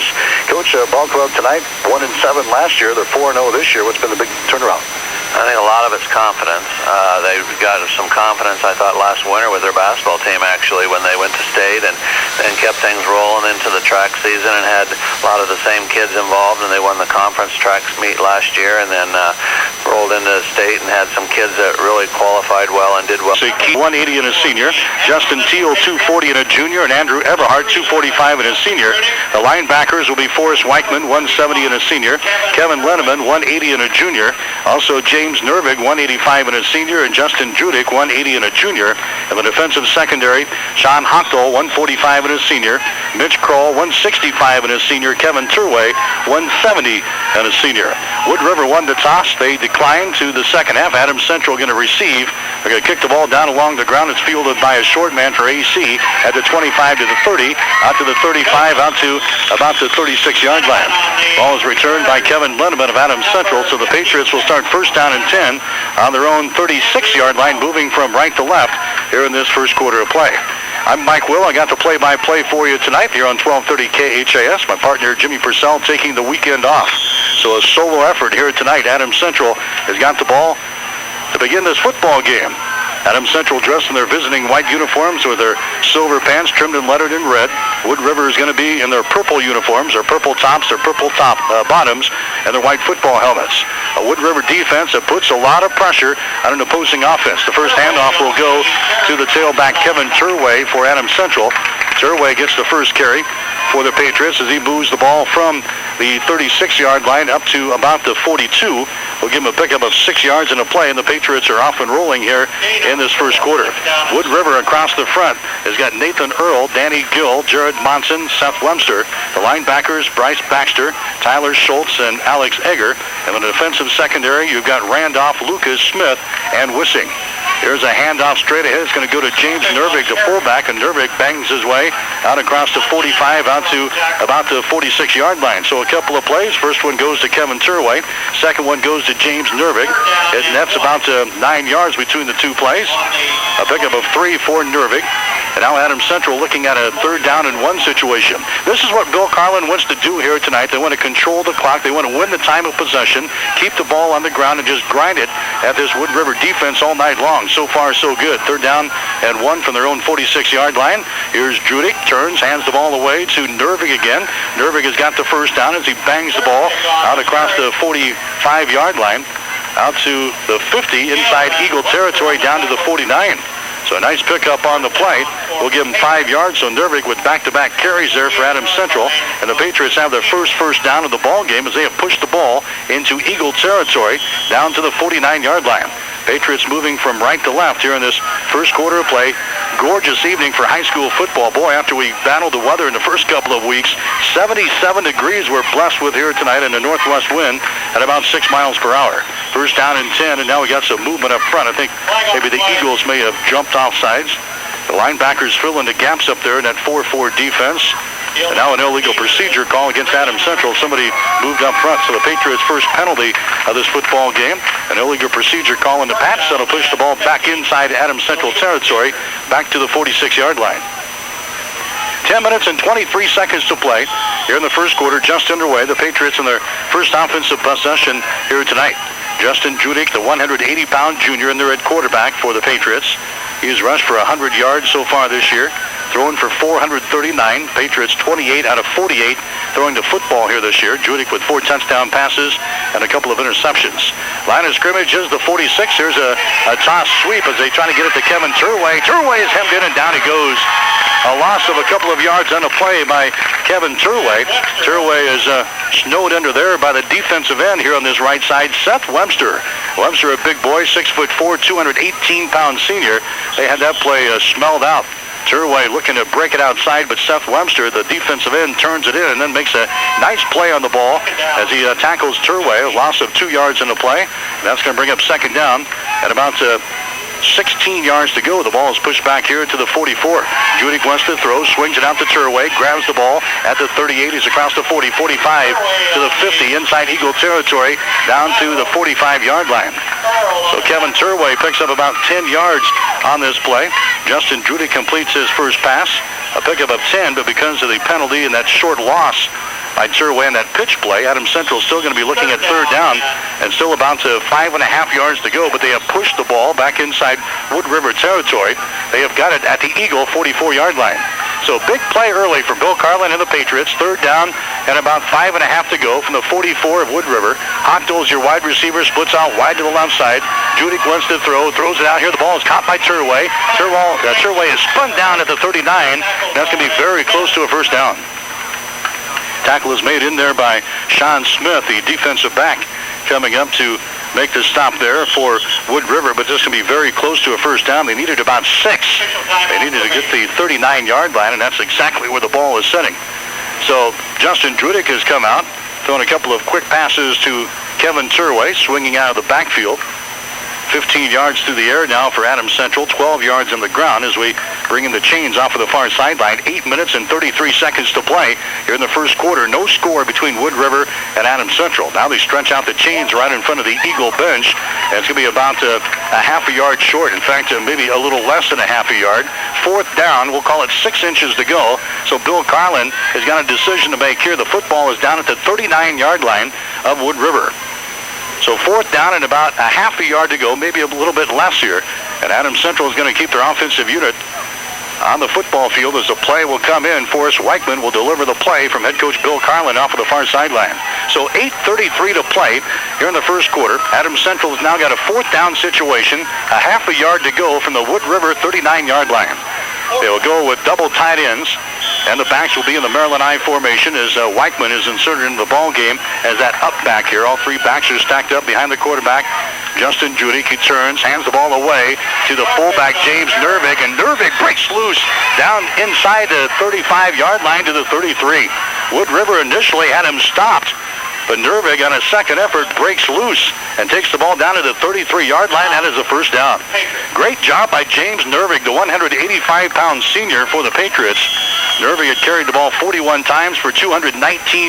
us. Coach, ball club tonight, 1-7 last year. They're 4-0 this year. What's been the big turnaround? I think a lot of it's confidence. They got some confidence, I thought, last winter with their basketball team, actually, when they went to state and kept things rolling into the track season and had a lot of the same kids involved, and they won the conference tracks meet last year and then rolled into state and had some kids that really qualified well and did well. So 180 and a senior, Justin Teal 240 and a junior, and Andrew Everhart 245 and a senior. The linebackers will be Forrest Weichman 170 and a senior, Kevin Lenneman 180 and a junior, also James Nervig 185 and a senior, and Justin Judick 180 and a junior. In the defensive secondary, Sean Hochdahl 145 and a senior, Mitch Kroll 165 and a senior, Kevin Turway 170 and a senior. Wood River won the toss. They declined to the second half. Adams Central going to receive. They're going to kick the ball down along the ground. It's fielded by a short man for AC at the 25 to the 30, out to the 35, out to about the 36-yard line. Ball is returned by Kevin Lenneman of Adams Central, so the Patriots will start first down and 10 on their own 36-yard line, moving from right to left here in this first quarter of play. I'm Mike Will. I got the play-by-play for you tonight here on 1230 KHAS. My partner Jimmy Purcell taking the weekend off. So a solo effort here tonight. Adams Central has got the ball to begin this football game. Adams Central dressed in their visiting white uniforms with their silver pants trimmed and lettered in red. Wood River is going to be in their purple uniforms, their purple tops, their purple bottoms, and their white football helmets. A Wood River defense that puts a lot of pressure on an opposing offense. The first handoff will go to the tailback Kevin Turway for Adams Central. Turway gets the first carry for the Patriots as he moves the ball from the 36-yard line up to about the 42. We'll give him a pickup of 6 yards in a play, and the Patriots are off and rolling here in this first quarter. Wood River across the front has got Nathan Earl, Danny Gill, Jared Monson, Seth Wemster. The linebackers, Bryce Baxter, Tyler Schultz, and Alex Egger. And in the defensive secondary, you've got Randolph, Lucas, Smith, and Wissing. Here's a handoff straight ahead. It's going to go to James Nervig, the fullback, and Nervig bangs his way out across the 45 out to about the 46-yard line. So a couple of plays. First one goes to Kevin Turway. Second one goes to James Nervig. It nets about 9 yards between the two plays. A pickup of 3 for Nervig. And now Adams Central looking at a 3rd down and 1 situation. This is what Bill Carlin wants to do here tonight. They want to control the clock. They want to win the time of possession, keep the ball on the ground, and just grind it at this Wood River defense all night long. So far, so good. 3rd down and 1 from their own 46-yard line. Here's Judick, turns, hands the ball away to Nervig again. Nervig has got the first down as he bangs the ball out across the 45-yard line, out to the 50 inside Eagle territory, down to the 49. So a nice pickup on the play. We'll give him 5 yards. So Nervig with back-to-back carries there for Adams Central. And the Patriots have their first down of the ball game as they have pushed the ball into Eagle territory down to the 49-yard line. Patriots moving from right to left here in this first quarter of play. Gorgeous evening for high school football. Boy, after we battled the weather in the first couple of weeks, 77 degrees we're blessed with here tonight in a northwest wind at about 6 miles per hour. First down and 10, and now we got some movement up front. I think maybe the Eagles may have jumped off sides. The linebackers fill in the gaps up there in that 4-4 defense. And now an illegal procedure call against Adams Central. Somebody moved up front, so the Patriots' first penalty of this football game. An illegal procedure call in the patch that'll push the ball back inside Adams Central territory, back to the 46-yard line. 10 minutes and 23 seconds to play here in the first quarter, just underway. The Patriots in their first offensive possession here tonight. Justin Judick, the 180-pound junior, in there at quarterback for the Patriots. He's rushed for 100 yards so far this year, throwing for 439. Patriots 28 out of 48 throwing the football here this year. Judick with 4 touchdown passes and a couple of interceptions. Line of scrimmage is the 46. Here's a toss sweep as they try to get it to Kevin Turway. Turway is hemmed in and down he goes. A loss of a couple of yards on a play by Kevin Turway. Turway is snowed under there by the defensive end here on this right side, Seth Wemster. Wemster, a big boy, 6'4", 218-pound senior. They had that play smelled out. Turway looking to break it outside, but Seth Wemster, the defensive end, turns it in and then makes a nice play on the ball as he tackles Turway. A loss of 2 yards in the play. That's going to bring up second down at about 16 yards to go. The ball is pushed back here to the 44. Judick wants to throw, swings it out to Turway, grabs the ball at the 38. He's across the 40, 45 to the 50 inside Eagle territory, down to the 45-yard line. So Kevin Turway picks up about 10 yards on this play. Justin Judick completes his first pass, a pickup of 10, but because of the penalty and that short loss by Turway on that pitch play. Adams Central still going to be looking at third down and still about 5.5 yards to go, but they have pushed the ball back inside Wood River territory. They have got it at the Eagle 44-yard line. So big play early for Bill Carlin and the Patriots. Third down and about 5.5 to go from the 44 of Wood River. Hochtel's your wide receiver, splits out wide to the left side. Judick wants to throw, throws it out here. The ball is caught by Turway. Turway is spun down at the 39. That's going to be very close to a first down. Tackle is made in there by Sean Smith, the defensive back, coming up to make the stop there for Wood River, but this can be very close to a first down. They needed about 6. They needed to get the 39-yard line, and that's exactly where the ball is sitting. So Justin Judick has come out, throwing a couple of quick passes to Kevin Turway, swinging out of the backfield. 15 yards through the air now for Adams Central, 12 yards on the ground as we bring in the chains off of the far sideline. 8 minutes and 33 seconds to play here in the first quarter. No score between Wood River and Adams Central. Now they stretch out the chains right in front of the Eagle bench, and it's going to be about a half a yard short. In fact, maybe a little less than a half a yard. Fourth down, we'll call it 6 inches to go. So Bill Carlin has got a decision to make here. The football is down at the 39-yard line of Wood River. So fourth down and about a half a yard to go, maybe a little bit less here. And Adams Central is going to keep their offensive unit on the football field as the play will come in. Forrest Weichman will deliver the play from head coach Bill Carlin off of the far sideline. So 8:33 to play here in the first quarter. Adams Central has now got a fourth down situation, a half a yard to go from the Wood River 39-yard line. They will go with double tight ends, and the backs will be in the Maryland I formation as Weichman is inserted into the ball game as that up back here. All three backs are stacked up behind the quarterback, Justin Judick. He turns, hands the ball away to the fullback, James Nervig, and Nervig breaks loose down inside the 35-yard line to the 33. Wood River initially had him stopped, but Nervig on a second effort breaks loose and takes the ball down to the 33-yard line. That is a first down. Great job by James Nervig, the 185-pound senior for the Patriots. Nervig had carried the ball 41 times for 219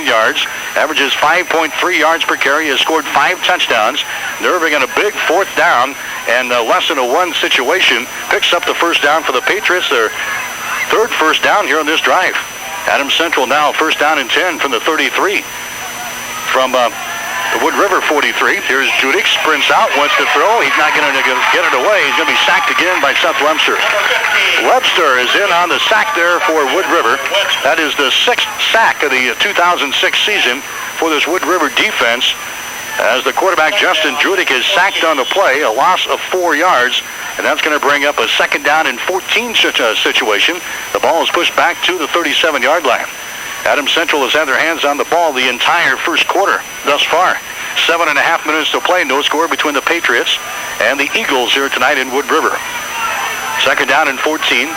yards, averages 5.3 yards per carry, has scored 5 touchdowns. Nervig on a big fourth down and less than a 1 situation picks up the first down for the Patriots. Their third first down here on this drive. Adams Central now first down and 10 from the 33. From the Wood River 43. Here's Judick, sprints out, wants to throw. He's not going to get it away. He's going to be sacked again by Seth Webster. Webster is in on the sack there for Wood River. That is the 6th sack of the 2006 season for this Wood River defense, as the quarterback Justin Judick is sacked on the play, a loss of 4 yards, and that's going to bring up a second down and 14 situation. The ball is pushed back to the 37-yard line. Adams Central has had their hands on the ball the entire first quarter thus far. 7.5 minutes to play, no score between the Patriots and the Eagles here tonight in Wood River. Second down and 14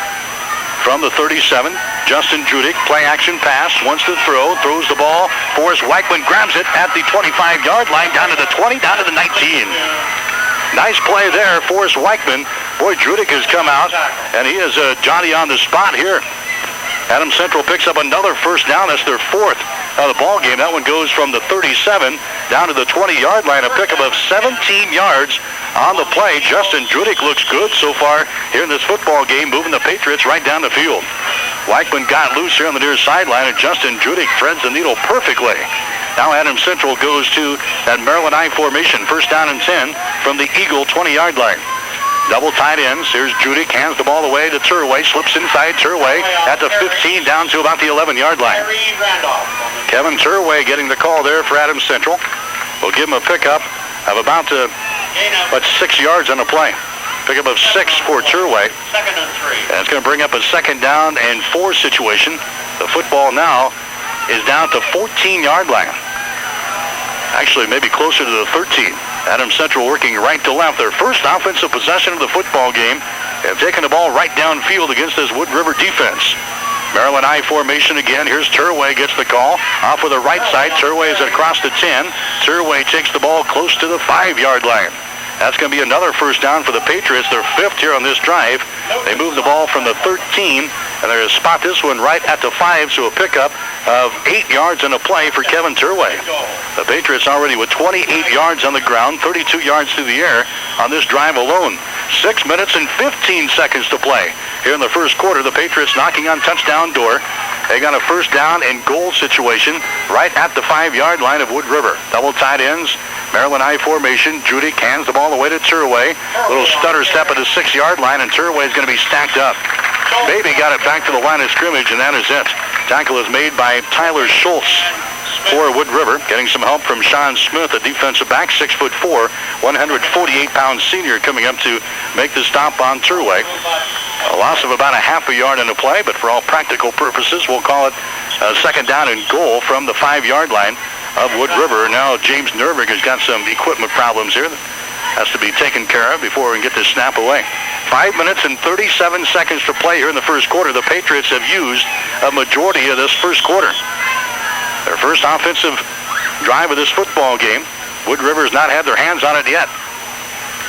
from the 37. Justin Judick, play action pass, wants to throw, throws the ball. Forrest Weichman grabs it at the 25-yard line, down to the 20, down to the 19. Nice play there, Forrest Weichman. Boy, Judick has come out, and he is Johnny on the spot here. Adams Central picks up another first down. That's their fourth of the ball game. That one goes from the 37 down to the 20-yard line. A pickup of 17 yards on the play. Justin Judick looks good so far here in this football game, moving the Patriots right down the field. Weichman got loose here on the near sideline, and Justin Judick threads the needle perfectly. Now Adams Central goes to that Maryland I formation. First down and 10 from the Eagle 20-yard line. Double tight ends. Here's Judick, hands the ball away to Turway, slips inside Turway at the 15 down to about the 11-yard line. Kevin Turway getting the call there for Adams Central. We'll give him a pickup of about 6 yards on the play. Pickup of 6 for Turway. And it's going to bring up a second down and 4 situation. The football now is down at the 14-yard line. Actually, maybe closer to the 13. Adams Central working right to left. Their first offensive possession of the football game. Have taken the ball right downfield against this Wood River defense. Maryland I formation again. Here's Turway, gets the call. Off with the right side. Turway is across the 10. Turway takes the ball close to the 5-yard line. That's going to be another first down for the Patriots. Their 5th here on this drive. They move the ball from the 13 And they're going to spot this one right at the 5, so a pickup of 8 yards on a play for Kevin Turway. The Patriots already with 28 yards on the ground, 32 yards through the air on this drive alone. 6 minutes and 15 seconds to play. Here in the first quarter, the Patriots knocking on touchdown door. They got a first down and goal situation right at the 5-yard line of Wood River. Double tight ends, Maryland high formation. Judick hands the ball away to Turway. Little stutter step at the 6-yard line, and Turway is going to be stacked up. Baby got it back to the line of scrimmage, and that is it. Tackle is made by Tyler Schultz for Wood River, getting some help from Sean Smith, a defensive back, 6'4", 148-pound senior, coming up to make the stop on Turway. A loss of about a half a yard in the play, but for all practical purposes, we'll call it a second down and goal from the 5-yard line of Wood River. Now James Nervig has got some equipment problems here that has to be taken care of before we can get this snap away. 5 minutes and 37 seconds to play here in the first quarter. The Patriots have used a majority of this first quarter. Their first offensive drive of this football game. Wood River has not had their hands on it yet.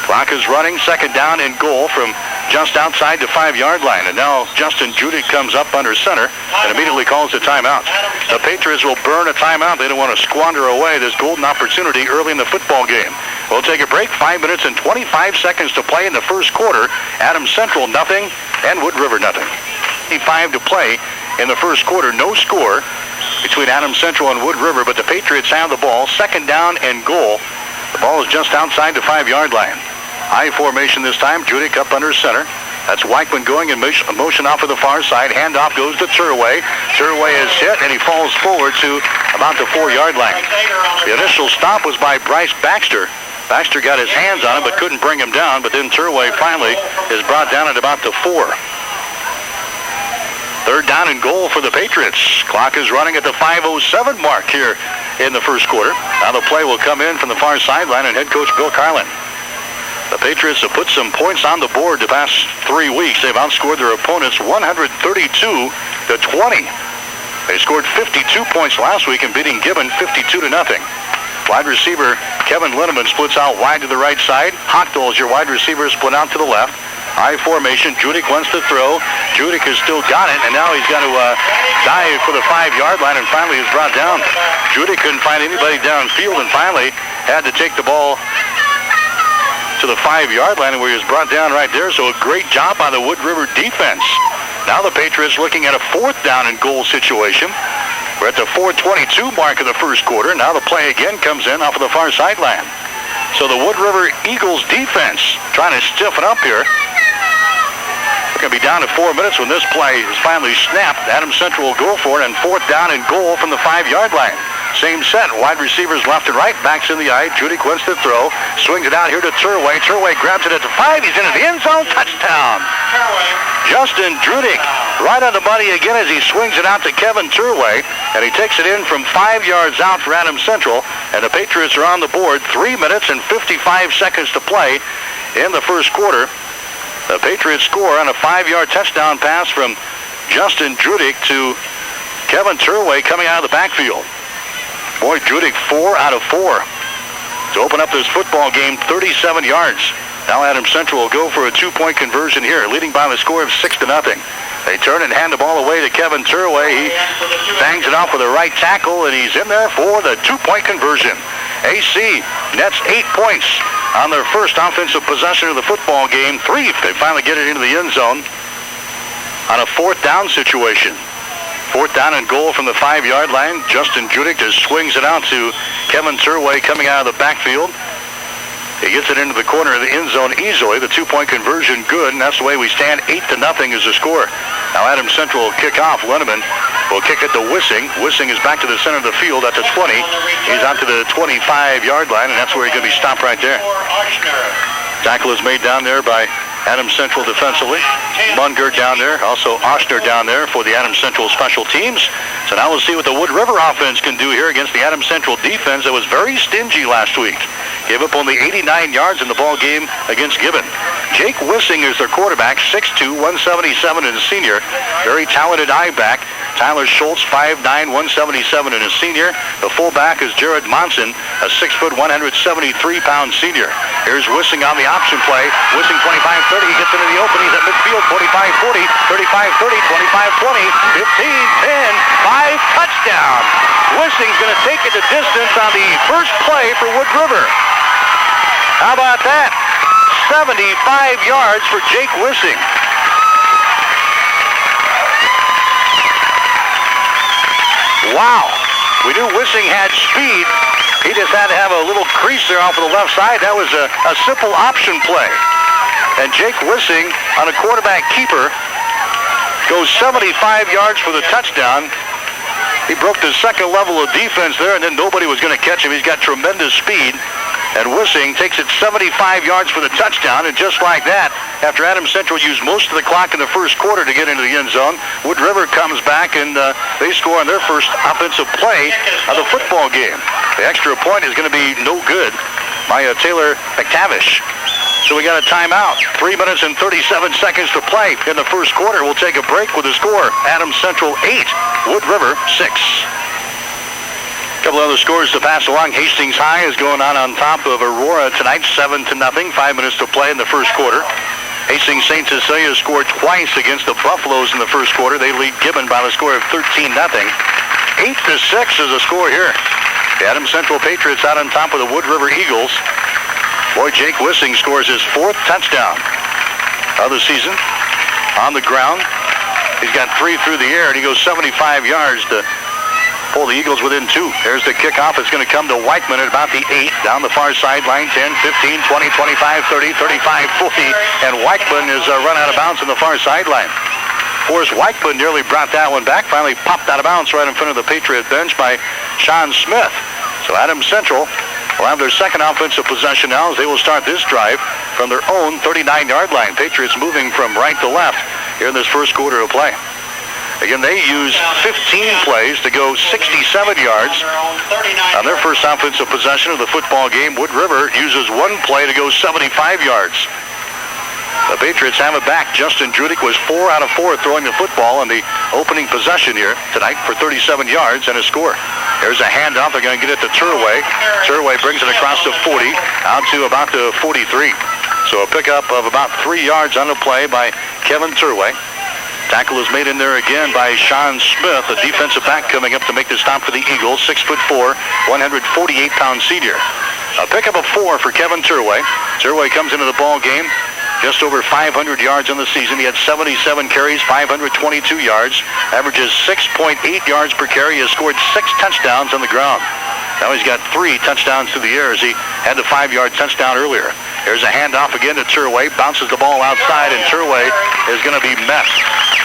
Clock is running, second down and goal from just outside the 5-yard line. And now Justin Judick comes up under center and immediately calls a timeout. The Patriots will burn a timeout. They don't want to squander away this golden opportunity early in the football game. We'll take a break. 5 minutes and 25 seconds to play in the first quarter. Adams Central nothing and Wood River nothing. 25 to play in the first quarter. No score between Adams Central and Wood River, but the Patriots have the ball. Second down and goal. The ball is just outside the 5-yard line. High formation this time. Judick up under center. That's Weichman going in motion off of the far side. Handoff goes to Turway. Turway is hit, and he falls forward to about the 4-yard line. The initial stop was by Bryce Baxter. Baxter got his hands on him but couldn't bring him down, but then Turway finally is brought down at about the 4. Third down and goal for the Patriots. Clock is running at the 5:07 mark here in the first quarter. Now the play will come in from the far sideline, and head coach Bill Carlin. The Patriots have put some points on the board the past 3 weeks. They've outscored their opponents 132-20. They scored 52 points last week and beating Gibbon 52-0. Wide receiver Kevin Linneman splits out wide to the right side. Hochdahl is your wide receiver, split out to the left. High formation. Judick wants to throw. Judick has still got it, and now he's got to dive for the 5-yard line, and finally is brought down. Judick couldn't find anybody downfield and finally had to take the ball to the 5-yard line, where he was brought down right there. So a great job by the Wood River defense. Now the Patriots looking at a fourth down and goal situation. We're at the 4:22 mark of the first quarter. Now the play again comes in off of the far sideline. So the Wood River Eagles defense trying to stiffen up here. We're going to be down to 4 minutes when this play is finally snapped. Adams Central will go for it, and fourth down and goal from the 5-yard line. Same set. Wide receivers left and right. Backs in the eye. Judick wants to throw. Swings it out here to Turway. Turway grabs it at the 5. He's into the end zone. Touchdown. Justin Judick right on the money again as he swings it out to Kevin Turway. And he takes it in from 5 yards out for Adams Central. And the Patriots are on the board. 3 minutes and 55 seconds to play in the first quarter. The Patriots score on a 5-yard touchdown pass from Justin Judick to Kevin Turway coming out of the backfield. Boy, Judick 4 out of 4 to open up this football game, 37 yards. Now Adams Central will go for a 2-point conversion here, leading by the score of 6-0. They turn and hand the ball away to Kevin Turway. He bangs it off with a right tackle, and he's in there for the 2-point conversion. AC nets 8 points on their first offensive possession of the football game. 3 if they finally get it into the end zone on a fourth down situation. Fourth down and goal from the 5-yard line. Justin Judick just swings it out to Kevin Turway coming out of the backfield. He gets it into the corner of the end zone easily. The 2-point conversion good, and that's the way we stand. 8-0 is the score. Now Adams Central will kick off. Linneman will kick it to Wissing. Wissing is back to the center of the field at the 20. He's out to the 25-yard line, and that's where he's going to be stopped right there. Tackle is made down there by Adams Central defensively. Munger down there. Also Oshner down there for the Adams Central special teams. So now we'll see what the Wood River offense can do here against the Adams Central defense that was very stingy last week. gave up only 89 yards in the ball game against Gibbon. Jake Wissing is their quarterback, 6'2", 177 and a senior. Very talented I-back. Tyler Schultz, 5'9", 177 and a senior. The fullback is Jared Monson, a 6 foot, 173-pound senior. Here's Wissing on the option play. Wissing 25-30. He gets into the open. He's at midfield. 45-40, 35-30, 25-20, 15-10, 5 touchdown. Wissing's going to take it the distance on the first play for Wood River. How about that? 75 yards for Jake Wissing. Wow. We knew Wissing had speed. He just had to have a little crease there off of the left side. That was a simple option play. And Jake Wissing on a quarterback keeper goes 75 yards for the touchdown. He broke the second level of defense there, and then nobody was going to catch him. He's got tremendous speed. And Wissing takes it 75 yards for the touchdown, and just like that, after Adams Central used most of the clock in the first quarter to get into the end zone, Wood River comes back, and they score on their first offensive play of the football game. The extra point is going to be no good by Taylor McTavish. So we got a timeout. 3 minutes and 37 seconds to play in the first quarter. We'll take a break with the score. Adams Central 8, Wood River 6. A couple other scores to pass along. Hastings High is going on top of Aurora tonight, 7-0. 5 minutes to play in the first quarter. Hastings St. Cecilia scored twice against the Buffaloes in the first quarter. They lead Gibbon by the score of 13-0. 8-6 is the score here. The Adams Central Patriots out on top of the Wood River Eagles. Boy, Jake Wissing scores his 4th touchdown of the season on the ground. He's got 3 through the air, and he goes 75 yards to pull the Eagles within 2. There's the kickoff. It's going to come to Weichman at about the 8. Down the far sideline, 10, 15, 20, 25, 30, 35, 40. And Weichman is run out of bounds on the far sideline. Forrest Weichman nearly brought that one back. Finally popped out of bounds right in front of the Patriot bench by Sean Smith. So Adams Central will have their second offensive possession now as they will start this drive from their own 39-yard line. Patriots moving from right to left here in this first quarter of play. Again, they use 15 plays to go 67 yards on their first offensive possession of the football game. Wood River uses 1 play to go 75 yards. The Patriots have it back. Justin Judik was 4 out of 4 throwing the football on the opening possession here tonight for 37 yards and a score. There's a handoff. They're going to get it to Turway. Turway brings it across the 40 out to about the 43. So a pickup of about 3 yards on the play by Kevin Turway. Tackle is made in there again by Sean Smith, a defensive back coming up to make the stop for the Eagles. 6'4", 148-pound senior. A pickup of 4 for Kevin Turway. Turway comes into the ball game just over 500 yards on the season. He had 77 carries, 522 yards, averages 6.8 yards per carry. He has scored 6 touchdowns on the ground. Now he's got 3 touchdowns through the air as he had the 5-yard touchdown earlier. There's a handoff again to Turway. Bounces the ball outside, and Turway is going to be met.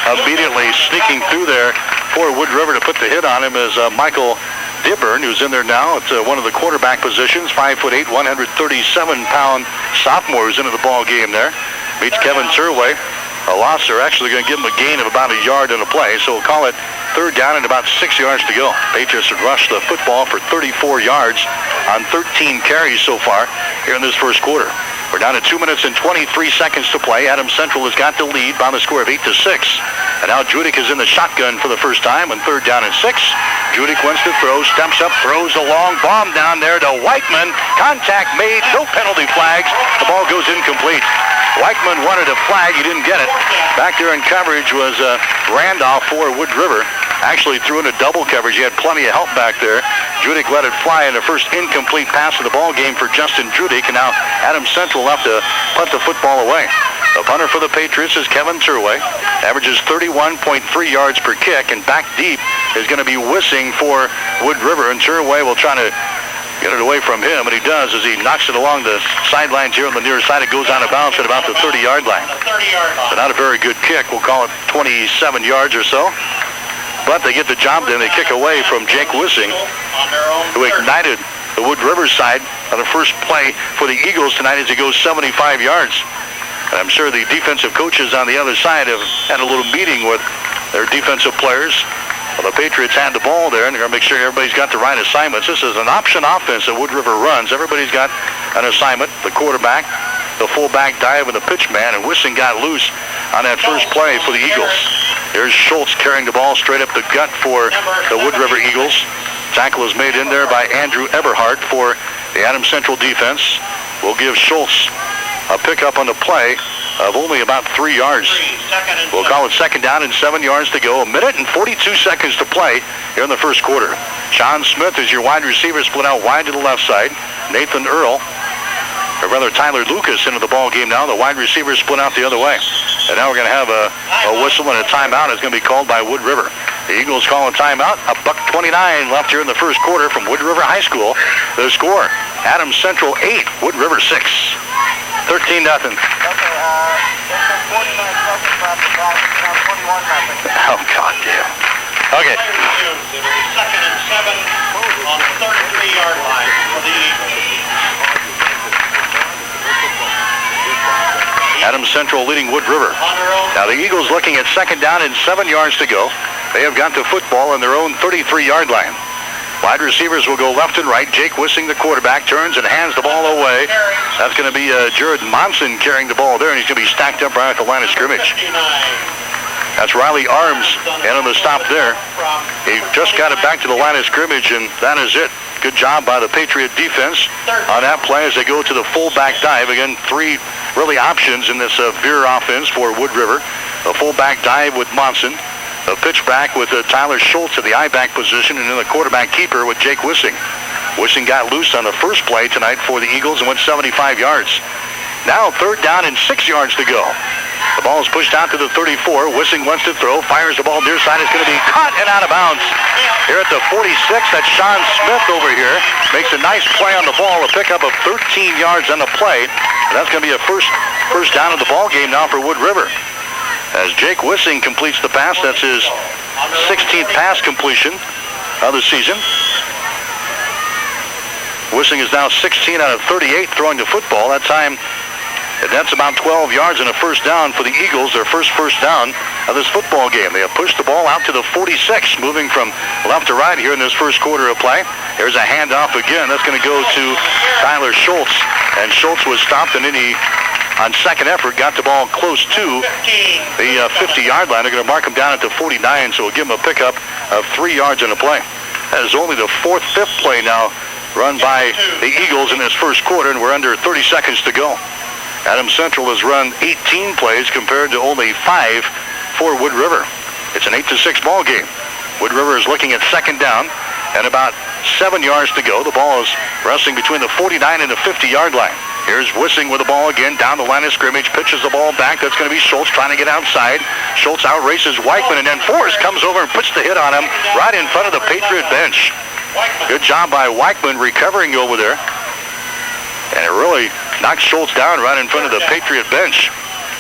Immediately sneaking through there for Wood River to put the hit on him is Michael Dibburn, who's in there now at one of the quarterback positions. 5'8", 137-pound sophomore who's into the ball game there. Meets Kevin Turway. A loss. They're actually going to give him a gain of about a yard in a play, so we'll call it 3rd down and about 6 yards to go. Patriots have rushed the football for 34 yards on 13 carries so far here in this first quarter. We're down to 2 minutes and 23 seconds to play. Adams Central has got the lead by the score of 8-6. And now Judik is in the shotgun for the first time on 3rd down and 6. Judik wants to throw, steps up, throws a long bomb down there to Weichman. Contact made, no penalty flags. The ball goes incomplete. Weichman wanted a flag, he didn't get it. Back there in coverage was Randolph for Wood River. Actually threw in a double coverage. He had plenty of help back there. Judik let it fly in the first incomplete pass of the ball game for Justin Judik, and now Adams Central will have to punt the football away. The punter for the Patriots is Kevin Turway. Averages 31.3 yards per kick, and back deep is going to be Wissing for Wood River, and Turway will try to get it away from him, and he does as he knocks it along the sidelines here on the near side. It goes out of bounds at about the 30-yard line. So not a very good kick. We'll call it 27 yards or so. But they get the job done. They kick away from Jake Wissing, who ignited the Wood River side on the first play for the Eagles tonight as he goes 75 yards. And I'm sure the defensive coaches on the other side have had a little meeting with their defensive players Well, the Patriots had the ball there, and they're going to make sure everybody's got the right assignments. This is an option offense that Wood River runs. Everybody's got an assignment. The quarterback, the fullback dive, and the pitch man, and Wissing got loose on that first play for the Eagles. Here's Schultz carrying the ball straight up the gut for the Wood River Eagles. Tackle is made in there by Andrew Eberhardt for the Adams Central defense. We'll give Schultz a pickup on the play of only about 3 yards. We'll call it second down and 7 yards to go. 1 minute and 42 seconds to play here in the first quarter. Sean Smith is your wide receiver, split out wide to the left side. Nathan Earl, or rather Tyler Lucas, into the ball game now. The wide receiver split out the other way. And now we're going to have a whistle and a timeout. It's going to be called by Wood River. The Eagles call a timeout. $1:29 left here in the first quarter from Wood River High School. The score, Adams Central 8, Wood River 6. 13-0. Okay, there's 49 seconds left. Now 21-0. Oh, goddamn. Okay. Second and 7 on the 33-yard line for the Eagles. Adams Central leading Wood River. Now the Eagles looking at second down and 7 yards to go. They have got the football on their own 33-yard line. Wide receivers will go left and right. Jake Wissing, the quarterback, turns and hands the ball away. That's going to be Jared Monson carrying the ball there, and he's going to be stacked up right at the line of scrimmage. That's Riley Arms, and on the stop there. He just got it back to the line of scrimmage, and that is it. Good job by the Patriot defense on that play as they go to the fullback dive. Again, 3 really options in this veer offense for Wood River. The fullback dive with Monson. A pitch back with Tyler Schultz at the I-back position, and then the quarterback keeper with Jake Wissing. Wissing got loose on the first play tonight for the Eagles and went 75 yards. Now third down and 6 yards to go. The ball is pushed out to the 34. Wissing wants to throw, fires the ball near side. It's going to be caught and out of bounds. Here at the 46, that's Sean Smith over here. Makes a nice play on the ball, a pickup of 13 yards on the play. And that's going to be a first down of the ball game now for Wood River. As Jake Wissing completes the pass, that's his 16th pass completion of the season. Wissing is now 16 out of 38 throwing the football. That time, that's about 12 yards and a first down for the Eagles, their first down of this football game. They have pushed the ball out to the 46, moving from left to right here in this first quarter of play. There's a handoff again. That's going to go to Tyler Schultz. And Schultz was stopped, and then he, on second effort, got the ball close to the 50-yard line. They're going to mark him down at the 49, so we'll give him a pickup of 3 yards in the play. That is only the fifth play now run by the Eagles in this first quarter, and we're under 30 seconds to go. Adams Central has run 18 plays compared to only 5 for Wood River. It's an 8-6 ball game. Wood River is looking at second down and about 7 yards to go. The ball is resting between the 49 and the 50-yard line. Here's Wissing with the ball again down the line of scrimmage, pitches the ball back. That's going to be Schultz trying to get outside. Schultz outraces Weichman, and then Forrest comes over and puts the hit on him right in front of the Patriot bench. Good job by Weichman recovering over there. And it really knocked Schultz down right in front of the Patriot bench.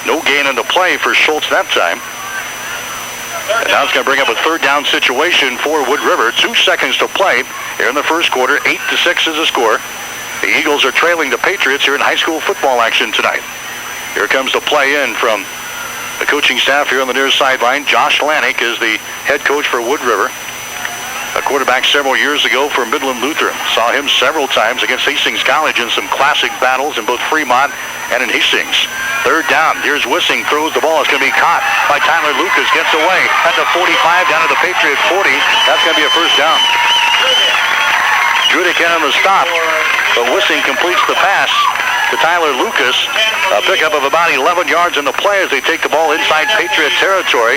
No gain on the play for Schultz that time. And now it's going to bring up a third down situation for Wood River. 2 seconds to play here in the first quarter. 8-6 is the score. The Eagles are trailing the Patriots here in high school football action tonight. Here comes the play in from the coaching staff here on the near sideline. Josh Lanik is the head coach for Wood River. A quarterback several years ago for Midland Lutheran. Saw him several times against Hastings College in some classic battles in both Fremont and in Hastings. Third down. Here's Wissing. Throws the ball. It's going to be caught by Tyler Lucas. Gets away at the 45 down to the Patriot 40. That's going to be a first down. Judick in on the stop, but Wissing completes the pass to Tyler Lucas. A pickup of about 11 yards in the play as they take the ball inside Patriot territory.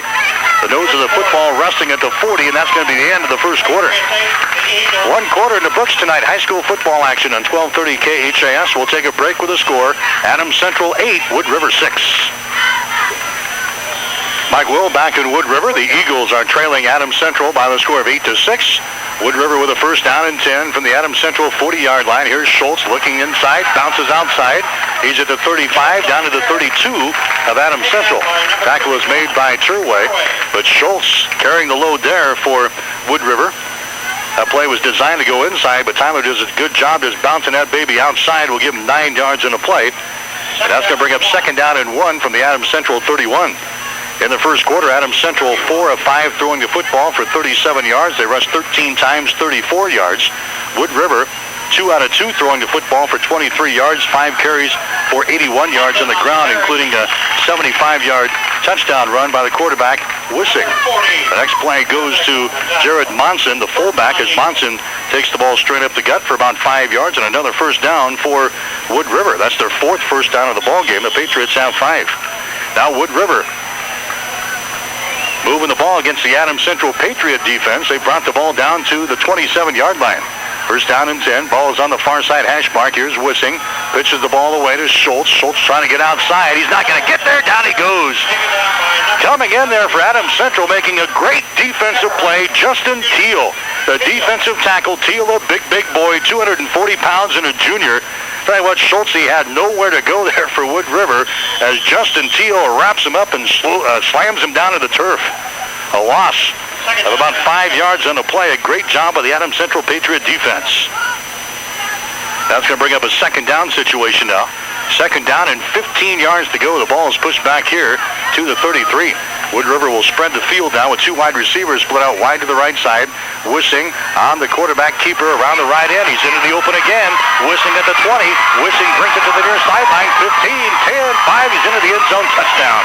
The nose of the football resting at the 40, and that's going to be the end of the first quarter. 1 quarter in the books tonight. High school football action on 1230 KHAS. We'll take a break with a score. Adams Central 8, Wood River 6. Mike Will back in Wood River. The Eagles are trailing Adams Central by the score of 8-6. Wood River with a first down and 10 from the Adams Central 40-yard line. Here's Schultz looking inside, bounces outside. He's at the 35, down to the 32 of Adams Central. Tackle was made by Turway, but Schultz carrying the load there for Wood River. That play was designed to go inside, but Tyler does a good job just bouncing that baby outside. We'll give him 9 yards in the play. And that's going to bring up second down and 1 from the Adams Central 31. In the first quarter, Adams Central 4 of 5 throwing the football for 37 yards. They rushed 13 times, 34 yards. Wood River 2 out of 2 throwing the football for 23 yards, 5 carries for 81 yards on the ground, including a 75-yard touchdown run by the quarterback, Wissing. The next play goes to Jared Monson, the fullback, as Monson takes the ball straight up the gut for about 5 yards and another first down for Wood River. That's their 4th first down of the ball game. The Patriots have 5. Now Wood River moving the ball against the Adams Central Patriot defense. They brought the ball down to the 27-yard line. First down and 10. Ball is on the far side hash mark. Here's Wissing. Pitches the ball away to Schultz. Schultz trying to get outside. He's not going to get there. Down he goes. Coming in there for Adams Central, making a great defensive play, Justin Teal. The defensive tackle. Teal, a big boy, 240 pounds and a junior. Tell you what, Schultz, he had nowhere to go there for Wood River as Justin Teal wraps him up and slams him down to the turf. A loss of about 5 yards on the play. A great job by the Adams Central Patriot defense. That's going to bring up a second down situation now. Second down and 15 yards to go. The ball is pushed back here to the 33. Wood River will spread the field now with 2 wide receivers split out wide to the right side. Wissing on the quarterback keeper around the right end. He's into the open again. Wissing at the 20. Wissing brings it to the near sideline. 15, 10, 5. He's into the end zone. Touchdown.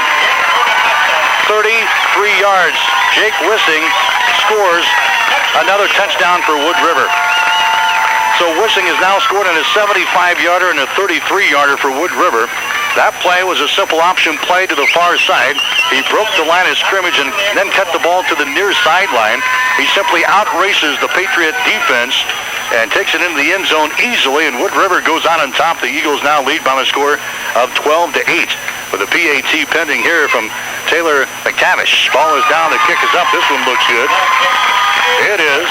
33 yards. Jake Wissing scores another touchdown for Wood River. So Wissing has now scored on a 75-yarder and a 33-yarder for Wood River. That play was a simple option play to the far side. He broke the line of scrimmage and then cut the ball to the near sideline. He simply outraces the Patriot defense and takes it into the end zone easily, and Wood River goes out on top. The Eagles now lead by a score of 12-8. With a PAT pending here from Taylor McTavish. Ball is down, the kick is up. This one looks good. It is.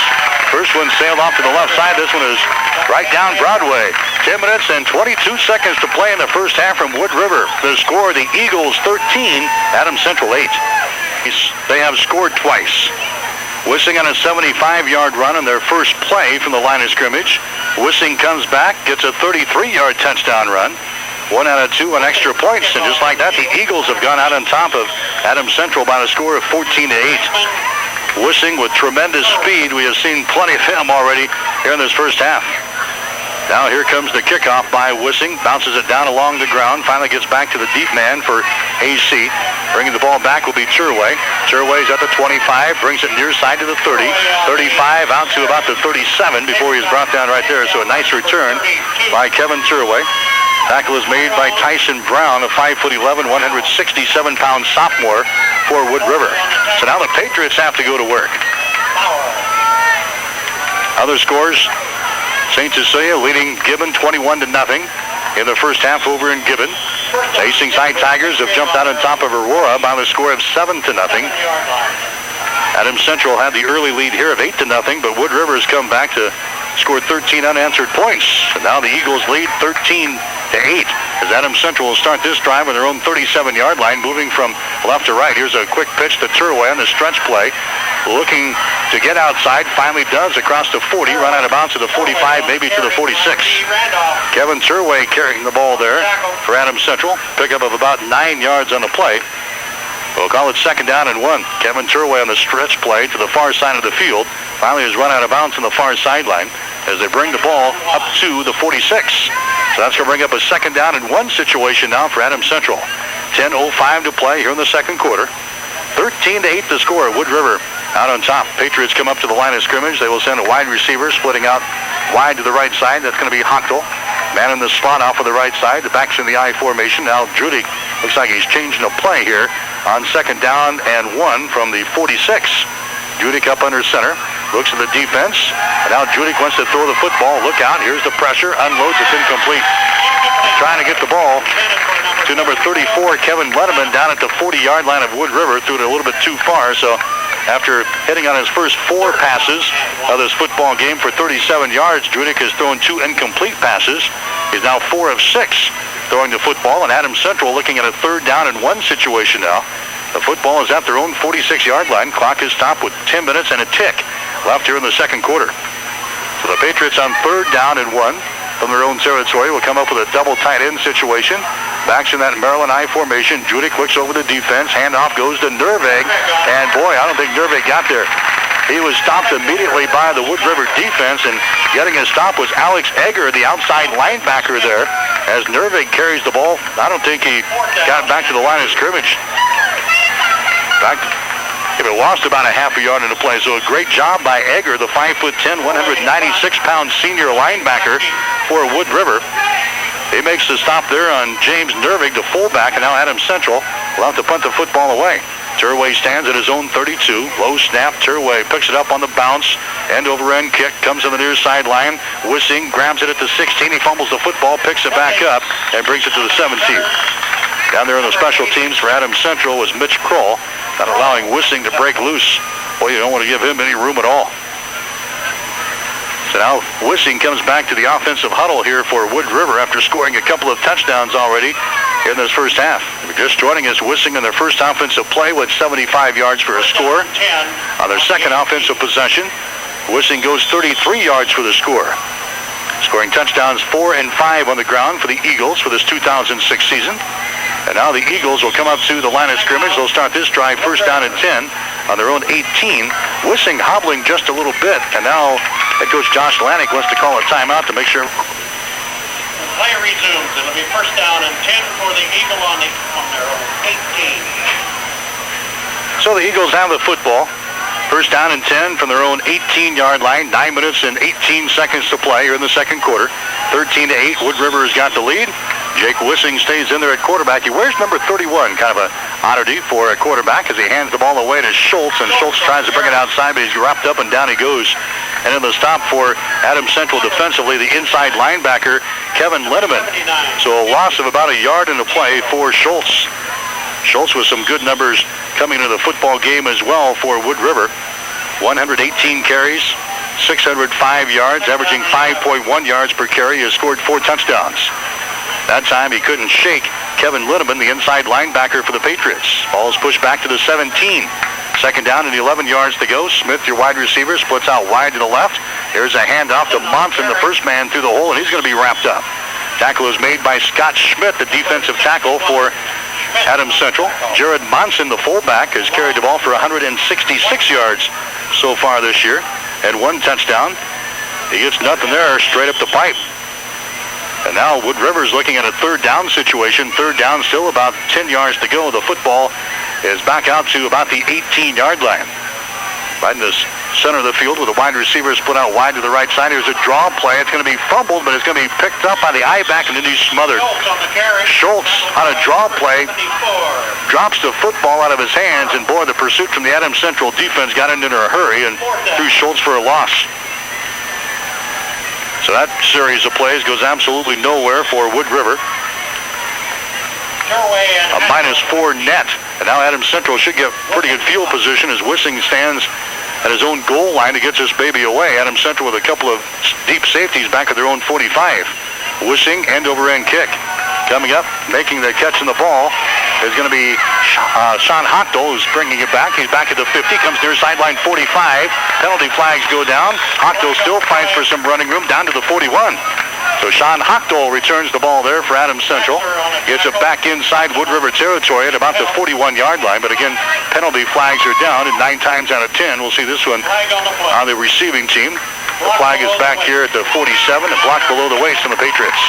First one sailed off to the left side. This one is right down Broadway. 10 minutes and 22 seconds to play in the first half from Wood River. The score, the Eagles 13, Adams Central 8. They have scored twice. Wissing on a 75-yard run in their first play from the line of scrimmage. Wissing comes back, gets a 33-yard touchdown run. 1 out of 2 on extra points, and just like that, the Eagles have gone out on top of Adams Central by a score of 14-8. Wissing with tremendous speed. We have seen plenty of him already here in this first half. Now here comes the kickoff by Wissing. Bounces it down along the ground. Finally gets back to the deep man for AC. Bringing the ball back will be Turway. Turway's at the 25. Brings it near side to the 30. 35 out to about the 37 before he's brought down right there. So a nice return by Kevin Turway. Tackle is made by Tyson Brown, a 5'11", 167-pound sophomore for Wood River. So now the Patriots have to go to work. Other scores, St. Cecilia leading Gibbon 21-0 in the first half over in Gibbon. The Hastings High Tigers have jumped out on top of Aurora by the score of 7-0. Adams Central had the early lead here of 8-0, but Wood River has come back to score 13 unanswered points. And now the Eagles lead 13-8 as Adams Central will start this drive on their own 37-yard line, moving from left to right. Here's a quick pitch to Turway on the stretch play. Looking to get outside, finally does across the 40, run out of bounds to the 45, maybe to the 46. Kevin Turway carrying the ball there for Adams Central. Pickup of about 9 yards on the play. We'll call it second down and 1. Kevin Turway on the stretch play to the far side of the field. Finally has run out of bounds on the far sideline as they bring the ball up to the 46. So that's going to bring up a second down and 1 situation now for Adams Central. 10:05 to play here in the second quarter. 13-8 the score. Wood River out on top. Patriots come up to the line of scrimmage. They will send a wide receiver splitting out wide to the right side. That's going to be Hochtel. Man in the slot off of the right side. The back's in the I formation. Now Judik looks like he's changing a play here on second down and 1 from the 46. Judik up under center. Looks at the defense. And now Judik wants to throw the football. Look out. Here's the pressure. Unloads. It's incomplete. Trying to get the ball to number 34, Kevin Letterman, down at the 40-yard line of Wood River. Threw it a little bit too far. So after hitting on his first 4 passes of this football game for 37 yards, Judik has thrown 2 incomplete passes. He's now 4 of 6 throwing the football. And Adams Central looking at a third down and 1 situation now. The football is at their own 46-yard line. Clock is stopped with 10 minutes and a tick left here in the second quarter. So the Patriots on third down and 1 from their own territory will come up with a double tight end situation. Backs in that Maryland I formation. Judik looks over the defense. Handoff goes to Nervig. And boy, I don't think Nervig got there. He was stopped immediately by the Wood River defense, and getting his stop was Alex Egger, the outside linebacker there, as Nervig carries the ball. I don't think he got back to the line of scrimmage. In fact, it lost about a half a yard in the play, so a great job by Egger, the 5'10", 196-pound senior linebacker for Wood River. He makes the stop there on James Nervig, the fullback, and now Adams Central will have to punt the football away. Turway stands at his own 32. Low snap. Turway picks it up on the bounce. End-over-end kick. Comes to the near sideline. Wissing grabs it at the 16. He fumbles the football, picks it back up, and brings it to the 17. Down there in the special teams for Adams Central was Mitch Kroll, not allowing Wissing to break loose. Boy, you don't want to give him any room at all. So now Wissing comes back to the offensive huddle here for Wood River after scoring a couple of touchdowns already in this first half. Just joining us, Wissing in their first offensive play with 75 yards for a score. On their second offensive possession, Wissing goes 33 yards for the score. Scoring touchdowns 4 and 5 on the ground for the Eagles for this 2006 season. And now the Eagles will come up to the line of scrimmage. They'll start this drive first down and 10 on their own 18. Wissing hobbling just a little bit. And now head coach Josh Lanik wants to call a timeout to make sure. Play resumes. It'll be first down and 10 for the Eagle on their own 18. So the Eagles have the football. First down and 10 from their own 18-yard line. 9 minutes and 18 seconds to play here in the second quarter. 13-8. Wood River has got the lead. Jake Wissing stays in there at quarterback. He wears number 31, kind of an oddity for a quarterback as he hands the ball away to Schultz, and Schultz tries to bring it outside, but he's wrapped up and down he goes. And in the stop for Adams Central defensively, the inside linebacker, Kevin Linneman. So a loss of about a yard in the play for Schultz. Schultz with some good numbers coming into the football game as well for Wood River. 118 carries, 605 yards, averaging 5.1 yards per carry. He has scored 4 touchdowns. That time he couldn't shake Kevin Linneman, the inside linebacker for the Patriots. Ball's pushed back to the 17. Second down and 11 yards to go. Smith, your wide receiver, splits out wide to the left. Here's a handoff to Monson, the first man through the hole, and he's going to be wrapped up. Tackle is made by Scott Schmidt, the defensive tackle for Adams Central. Jared Monson, the fullback, has carried the ball for 166 yards so far this year and 1 touchdown. He gets nothing there, straight up the pipe. And now Wood River's looking at a third down situation. Third down, still about 10 yards to go. The football is back out to about the 18-yard line. Right in the center of the field with the wide receiver split out wide to the right side. Here's a draw play. It's going to be fumbled, but it's going to be picked up by the I-back, and then he's smothered. Schultz on a draw play drops the football out of his hands, and boy, the pursuit from the Adams Central defense got into a hurry and threw Schultz for a loss. So that series of plays goes absolutely nowhere for Wood River. A -4 net. And now Adams Central should get pretty good field position as Wissing stands at his own goal line to get this baby away. Adams Central with a couple of deep safeties back at their own 45. Wissing, end-over-end kick. Coming up, making the catch in the ball is going to be Sean Hochtel, who's bringing it back. He's back at the 50, comes near sideline 45. Penalty flags go down. Hochtel still fights for some running room down to the 41. So Sean Hochtel returns the ball there for Adams Central. Gets it back inside Wood River territory at about the 41-yard line. But again, penalty flags are down, and 9 times out of 10, we'll see this one on the receiving team. The flag is back here at the 47 and blocked below the waist on the Patriots.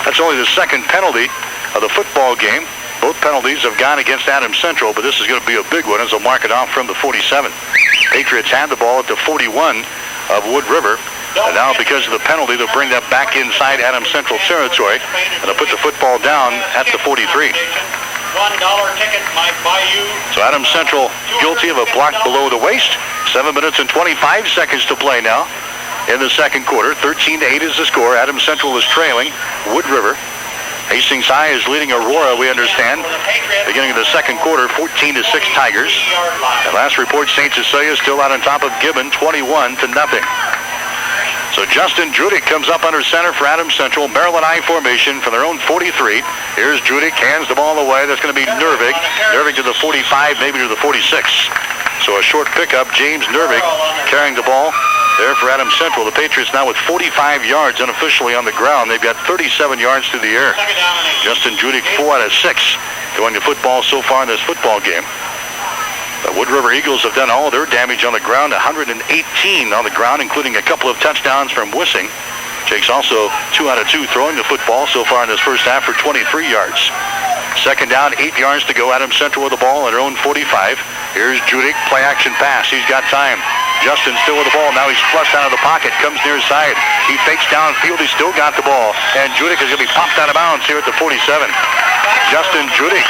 That's only the second penalty of the football game. Both penalties have gone against Adams Central, but this is going to be a big one as they'll mark it off from the 47. Patriots had the ball at the 41 of Wood River. And now because of the penalty, they'll bring that back inside Adams Central territory, and they'll put the football down at the 43. $1 ticket might buy you. So Adams Central guilty of a block below the waist. 7 minutes and 25 seconds to play now in the second quarter. 13-8 is the score. Adams Central is trailing Wood River. Hastings High is leading Aurora, we understand. Beginning of the second quarter, 14-6 Tigers. And last report, St. Cecilia still out on top of Gibbon, 21-0. So Justin Judik comes up under center for Adams Central. Maryland I formation from their own 43. Here's Judik, hands the ball away. That's going to be Nervig. Nervig to the 45, maybe to the 46. So a short pickup. James Nervig carrying the ball there for Adams Central. The Patriots now with 45 yards unofficially on the ground. They've got 37 yards through the air. Second down and 8. Justin Judik 4 out of 6 throwing the football so far in this football game. The Wood River Eagles have done all their damage on the ground, 118 on the ground, including a couple of touchdowns from Wissing. Jake's also 2 out of 2 throwing the football so far in this first half for 23 yards. Second down, 8 yards to go. Adams Central with the ball on their own 45. Here's Judik, play action pass. He's got time. Justin still with the ball. Now he's flushed out of the pocket, comes near side. He fakes downfield. He's still got the ball. And Judik is going to be popped out of bounds here at the 47. Justin Judik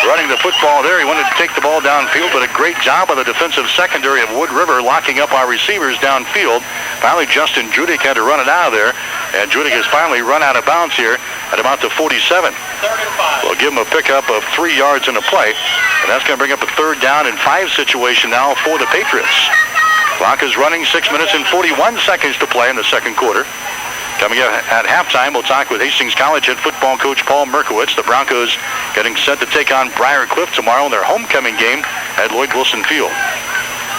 running the football there. He wanted to take the ball downfield, but a great job of the defensive secondary of Wood River locking up our receivers downfield. Finally, Justin Judik had to run it out of there, and Judik has finally run out of bounds here at about the 47. 3rd and 5. We'll give him a pickup of 3 yards in a play, and that's going to bring up a 3rd down and 5 situation now for the Patriots. Clock is running, 6 minutes and 41 seconds to play in the second quarter. Coming up at halftime, we'll talk with Hastings College head football coach Paul Merkowitz. The Broncos getting set to take on Briar Cliff tomorrow in their homecoming game at Lloyd Wilson Field.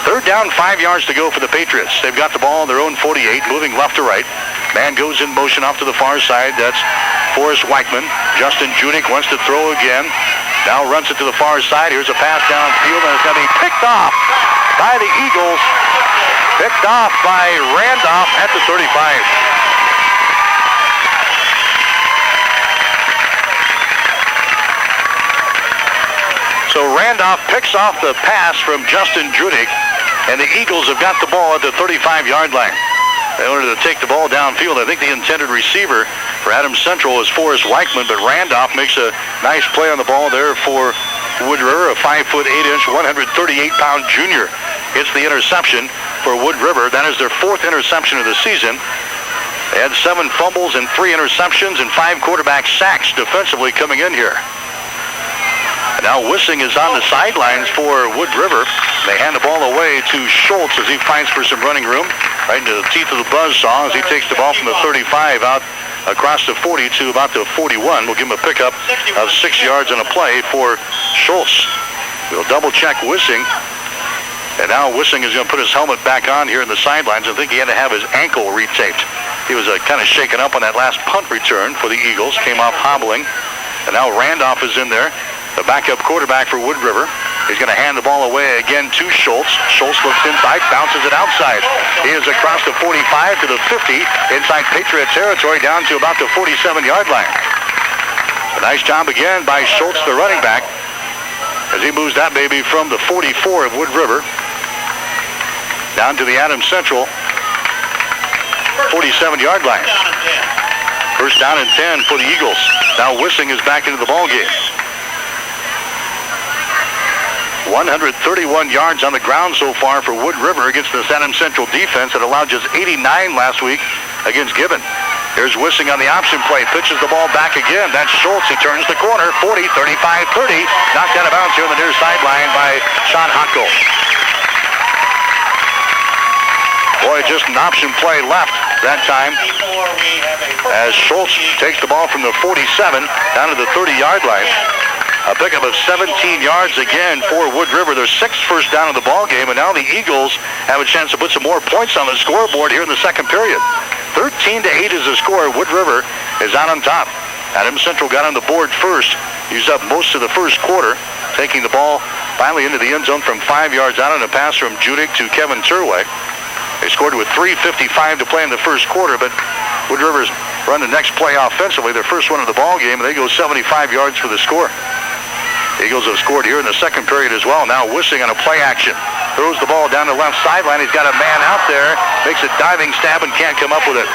3rd down, 5 yards to go for the Patriots. They've got the ball on their own 48, moving left to right. Man goes in motion off to the far side. That's Forrest Weichman. Justin Judik wants to throw again. Now runs it to the far side. Here's a pass downfield, and it's going to be picked off by the Eagles. Picked off by Randolph at the 35. So Randolph picks off the pass from Justin Judik, and the Eagles have got the ball at the 35-yard line. They wanted to take the ball downfield. I think the intended receiver for Adams Central is Forrest Weichman, but Randolph makes a nice play on the ball there for Wood River, a 5'8", 138-pound junior. Hits the interception for Wood River. That is their 4th interception of the season. They had 7 fumbles and 3 interceptions and 5 quarterback sacks defensively coming in here. And now Wissing is on the sidelines for Wood River. They hand the ball away to Schultz as he fights for some running room. Right into the teeth of the buzzsaw as he takes the ball from the 35 out across the 40 to about the 41. We'll give him a pickup of 6 yards on a play for Schultz. We'll double check Wissing. And now Wissing is going to put his helmet back on here in the sidelines. I think he had to have his ankle retaped. He was kind of shaken up on that last punt return for the Eagles. Came off hobbling. And now Randolph is in there, the backup quarterback for Wood River. He's going to hand the ball away again to Schultz. Schultz looks inside, bounces it outside. He is across the 45 to the 50, inside Patriot territory, down to about the 47-yard line. A nice job again by Schultz, the running back, as he moves that baby from the 44 of Wood River down to the Adams Central 47-yard line. First down and 10 for the Eagles. Now Wissing is back into the ball game. 131 yards on the ground so far for Wood River against the Adams Central defense that allowed just 89 last week against Gibbon. Here's Wissing on the option play. Pitches the ball back again. That's Schultz. He turns the corner. 40, 35, 30. Knocked out of bounds here on the near sideline by Sean Hochko. Boy, just an option play left that time as Schultz takes the ball from the 47 down to the 30-yard line. A pickup of 17 yards again for Wood River. Their 6th first down of the ball game, and now the Eagles have a chance to put some more points on the scoreboard here in the second period. 13-8 is the score. Wood River is out on top. Adams Central got on the board first, used up most of the first quarter, taking the ball finally into the end zone from 5 yards out on a pass from Judik to Kevin Turway. They scored with 3:55 to play in the first quarter, but Wood River's run the next play offensively, their first one of the ball game, and they go 75 yards for the score. The Eagles have scored here in the second period as well. Now Wissing on a play action. Throws the ball down the left sideline. He's got a man out there. Makes a diving stab and can't come up with it.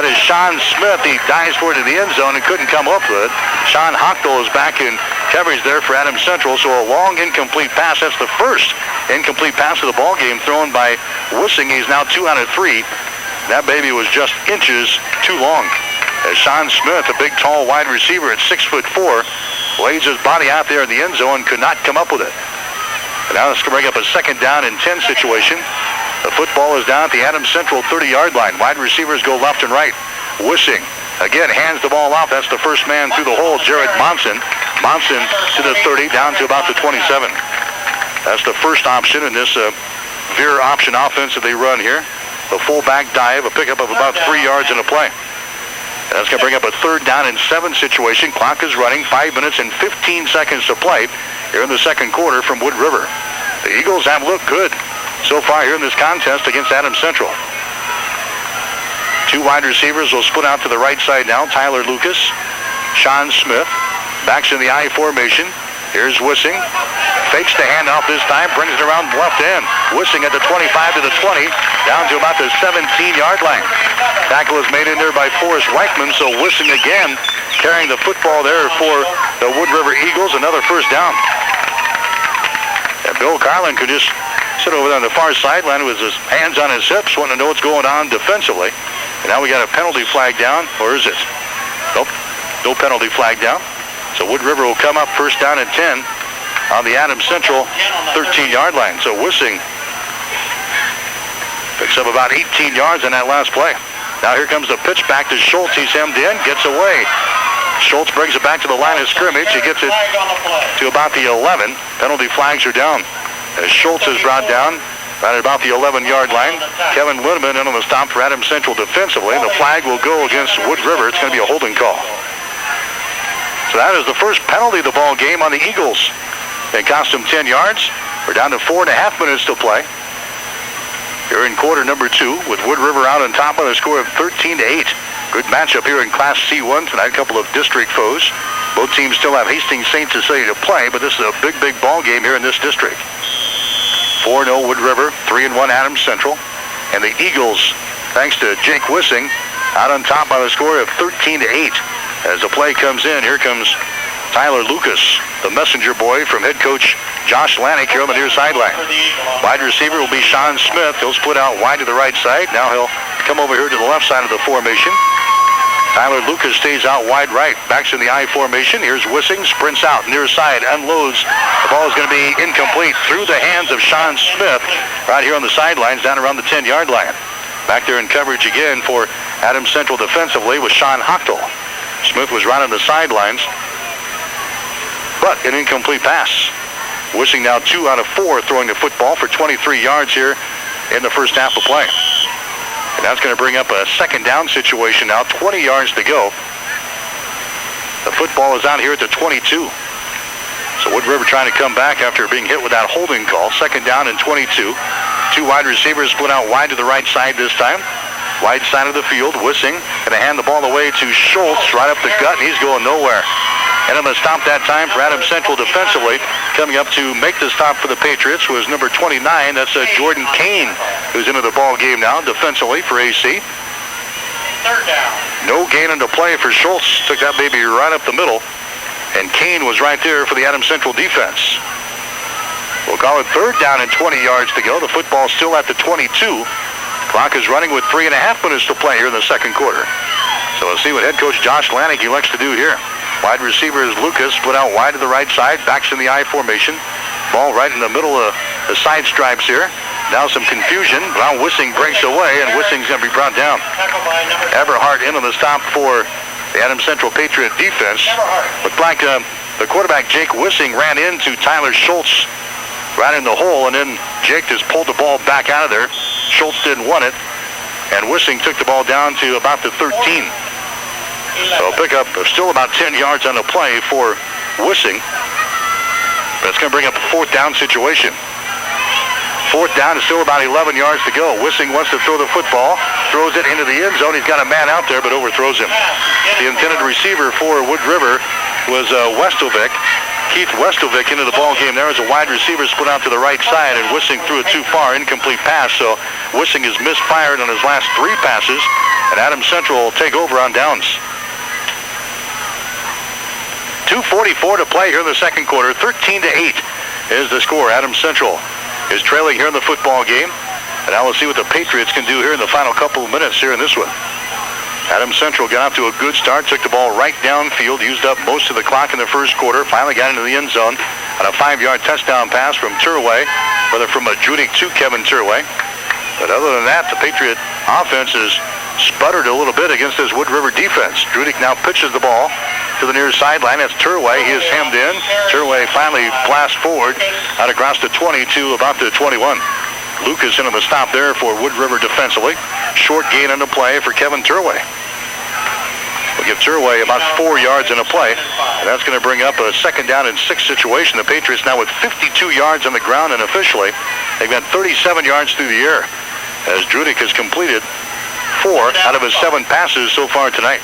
That is Sean Smith. He dives for it in the end zone and couldn't come up with it. Sean Hochko is back in coverage there for Adams Central. So a long incomplete pass. That's the first incomplete pass of the ball game thrown by Wissing. He's now 2 out of 3. That baby was just inches too long. As Sean Smith, a big, tall, wide receiver at 6'4", lays his body out there in the end zone, could not come up with it. And now let's bring up a second down and 10 situation. The football is down at the Adams Central 30-yard line. Wide receivers go left and right. Wissing again hands the ball off. That's the first man through the hole, Jared Monson. Monson to the 30, down to about the 27. That's the first option in this veer option offense that they run here. The fullback dive, a pickup of about 3 yards in a play. And that's going to bring up a 3rd down and 7 situation. Clock is running, 5 minutes and 15 seconds to play here in the second quarter from Wood River. The Eagles have looked good so far here in this contest against Adams Central. 2 wide receivers will split out to the right side now. Tyler Lucas, Sean Smith, backs in the I formation. Here's Wissing. Fakes the handoff this time, brings it around left end. Wissing at the 25 to the 20, down to about the 17-yard line. Tackle is made in there by Forrest Weichman, so Wissing again carrying the football there for the Wood River Eagles. Another first down. And Bill Carlin could just sit over there on the far sideline with his hands on his hips, wanting to know what's going on defensively. And now we got a penalty flag down, or is it? Nope, no penalty flag down. So Wood River will come up first down and 10 on the Adams Central 13-yard line. So Wissing picks up about 18 yards on that last play. Now here comes the pitch back to Schultz. He's hemmed in, gets away. Schultz brings it back to the line of scrimmage. He gets it to about the 11. Penalty flags are down as Schultz is brought down right at about the 11-yard line. Kevin Lindeman in on the stop for Adams Central defensively, and the flag will go against Wood River. It's going to be a holding call. So that is the first penalty of the ball game on the Eagles. It cost them 10 yards. We're down to 4.5 minutes to play. Here in quarter number 2 with Wood River out on top of a score of 13-8. Good matchup here in Class C1 tonight. A couple of district foes. Both teams still have Hastings St. Cecilia to play, but this is a big, big ball game here in this district. 4-0 Wood River, 3-1 Adams Central. And the Eagles, thanks to Jake Wissing, out on top by the score of 13-8. As the play comes in, here comes Tyler Lucas, the messenger boy from head coach Josh Lanik here on the near sideline. Wide receiver will be Sean Smith. He'll split out wide to the right side. Now he'll come over here to the left side of the formation. Tyler Lucas stays out wide right. Backs in the I formation. Here's Wissing. Sprints out near side. Unloads. The ball is going to be incomplete through the hands of Sean Smith right here on the sidelines down around the 10-yard line. Back there in coverage again for Adams Central defensively with Sean Hochtel. Smith was right on the sidelines, but an incomplete pass. Wissing now 2 out of 4 throwing the football for 23 yards here in the first half of play. And that's going to bring up a second down situation now, 20 yards to go. The football is out here at the 22. So Wood River trying to come back after being hit with that holding call. Second down and 22. 2 wide receivers split out wide to the right side this time. Wide side of the field. Wissing going to hand the ball away to Schultz right up the gut, and he's going nowhere. And on the stop that time for Adams Central defensively. Coming up to make the stop for the Patriots was number 29. That's Jordan Kane, who's into the ball game now defensively for AC. Third down. No gain into play for Schultz. Took that baby right up the middle. And Kane was right there for the Adams Central defense. We'll call it third down and 20 yards to go. The football still at the 22. Clock is running with 3.5 minutes to play here in the second quarter. So we'll see what head coach Josh Lanik elects to do here. Wide receiver is Lucas, split out wide to the right side, backs in the I formation. Ball right in the middle of the side stripes here. Now some confusion. Now Wissing breaks away, and Wissing's going to be brought down. Everhart in on the stop for the Adams Central Patriot defense. Looked like the quarterback Jake Wissing ran into Tyler Schultz right in the hole, and then Jake just pulled the ball back out of there. Schultz didn't want it, and Wissing took the ball down to about the 13. So a pickup of still about 10 yards on the play for Wissing. But it's going to bring up a fourth down situation. Fourth down is still about 11 yards to go. Wissing wants to throw the football, throws it into the end zone. He's got a man out there, but overthrows him. The intended receiver for Wood River was Westelvik. Keith Westelvik into the ball game there as a wide receiver split out to the right side, and Wissing threw it too far, incomplete pass. So Wissing has misfired on his last 3 passes, and Adams Central will take over on downs. 2:44 to play here in the second quarter. 13-8 is the score. Adams Central is trailing here in the football game. And now we'll see what the Patriots can do here in the final couple of minutes here in this one. Adams Central got off to a good start, took the ball right downfield, used up most of the clock in the first quarter, finally got into the end zone on a 5-yard touchdown pass from Turway, whether from a Judik to Kevin Turway. But other than that, the Patriot offense has sputtered a little bit against this Wood River defense. Judik now pitches the ball to the near sideline. That's Turway. He is hemmed in. Turway finally blasts forward out across the 20 to about the 21. Lucas into the stop there for Wood River defensively. Short gain on the play for Kevin Turway. We'll give Turway about 4 yards in a play, and that's going to bring up a second down and 6 situation. The Patriots now with 52 yards on the ground, and officially they've got 37 yards through the air as Judik has completed 4 out of his 7 passes so far tonight.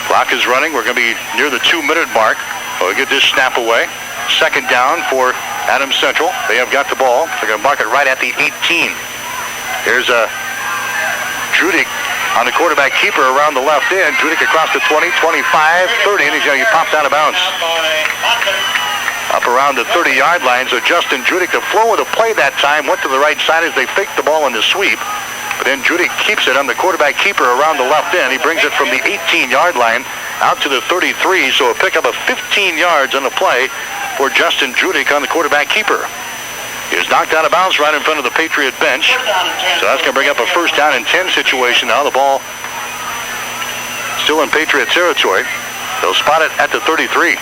Clock is running. We're going to be near the 2-minute mark. We'll get this snap away. Second down for Adams Central. They have got the ball. They're going to mark it right at the 18. Here's Judik on the quarterback keeper around the left end. Judik across the 20, 25, 30, and he's going to get popped out of bounds. Up around the 30-yard line, so Justin Judik, the flow of the play that time, went to the right side as they faked the ball in the sweep. But then Judik keeps it on the quarterback keeper around the left end. He brings it from the 18-yard line out to the 33, so a pickup of 15 yards on the play for Justin Judik on the quarterback keeper. He is knocked out of bounds right in front of the Patriot bench. So that's going to bring up a first down and 10 situation now. The ball still in Patriot territory. They'll spot it at the 33.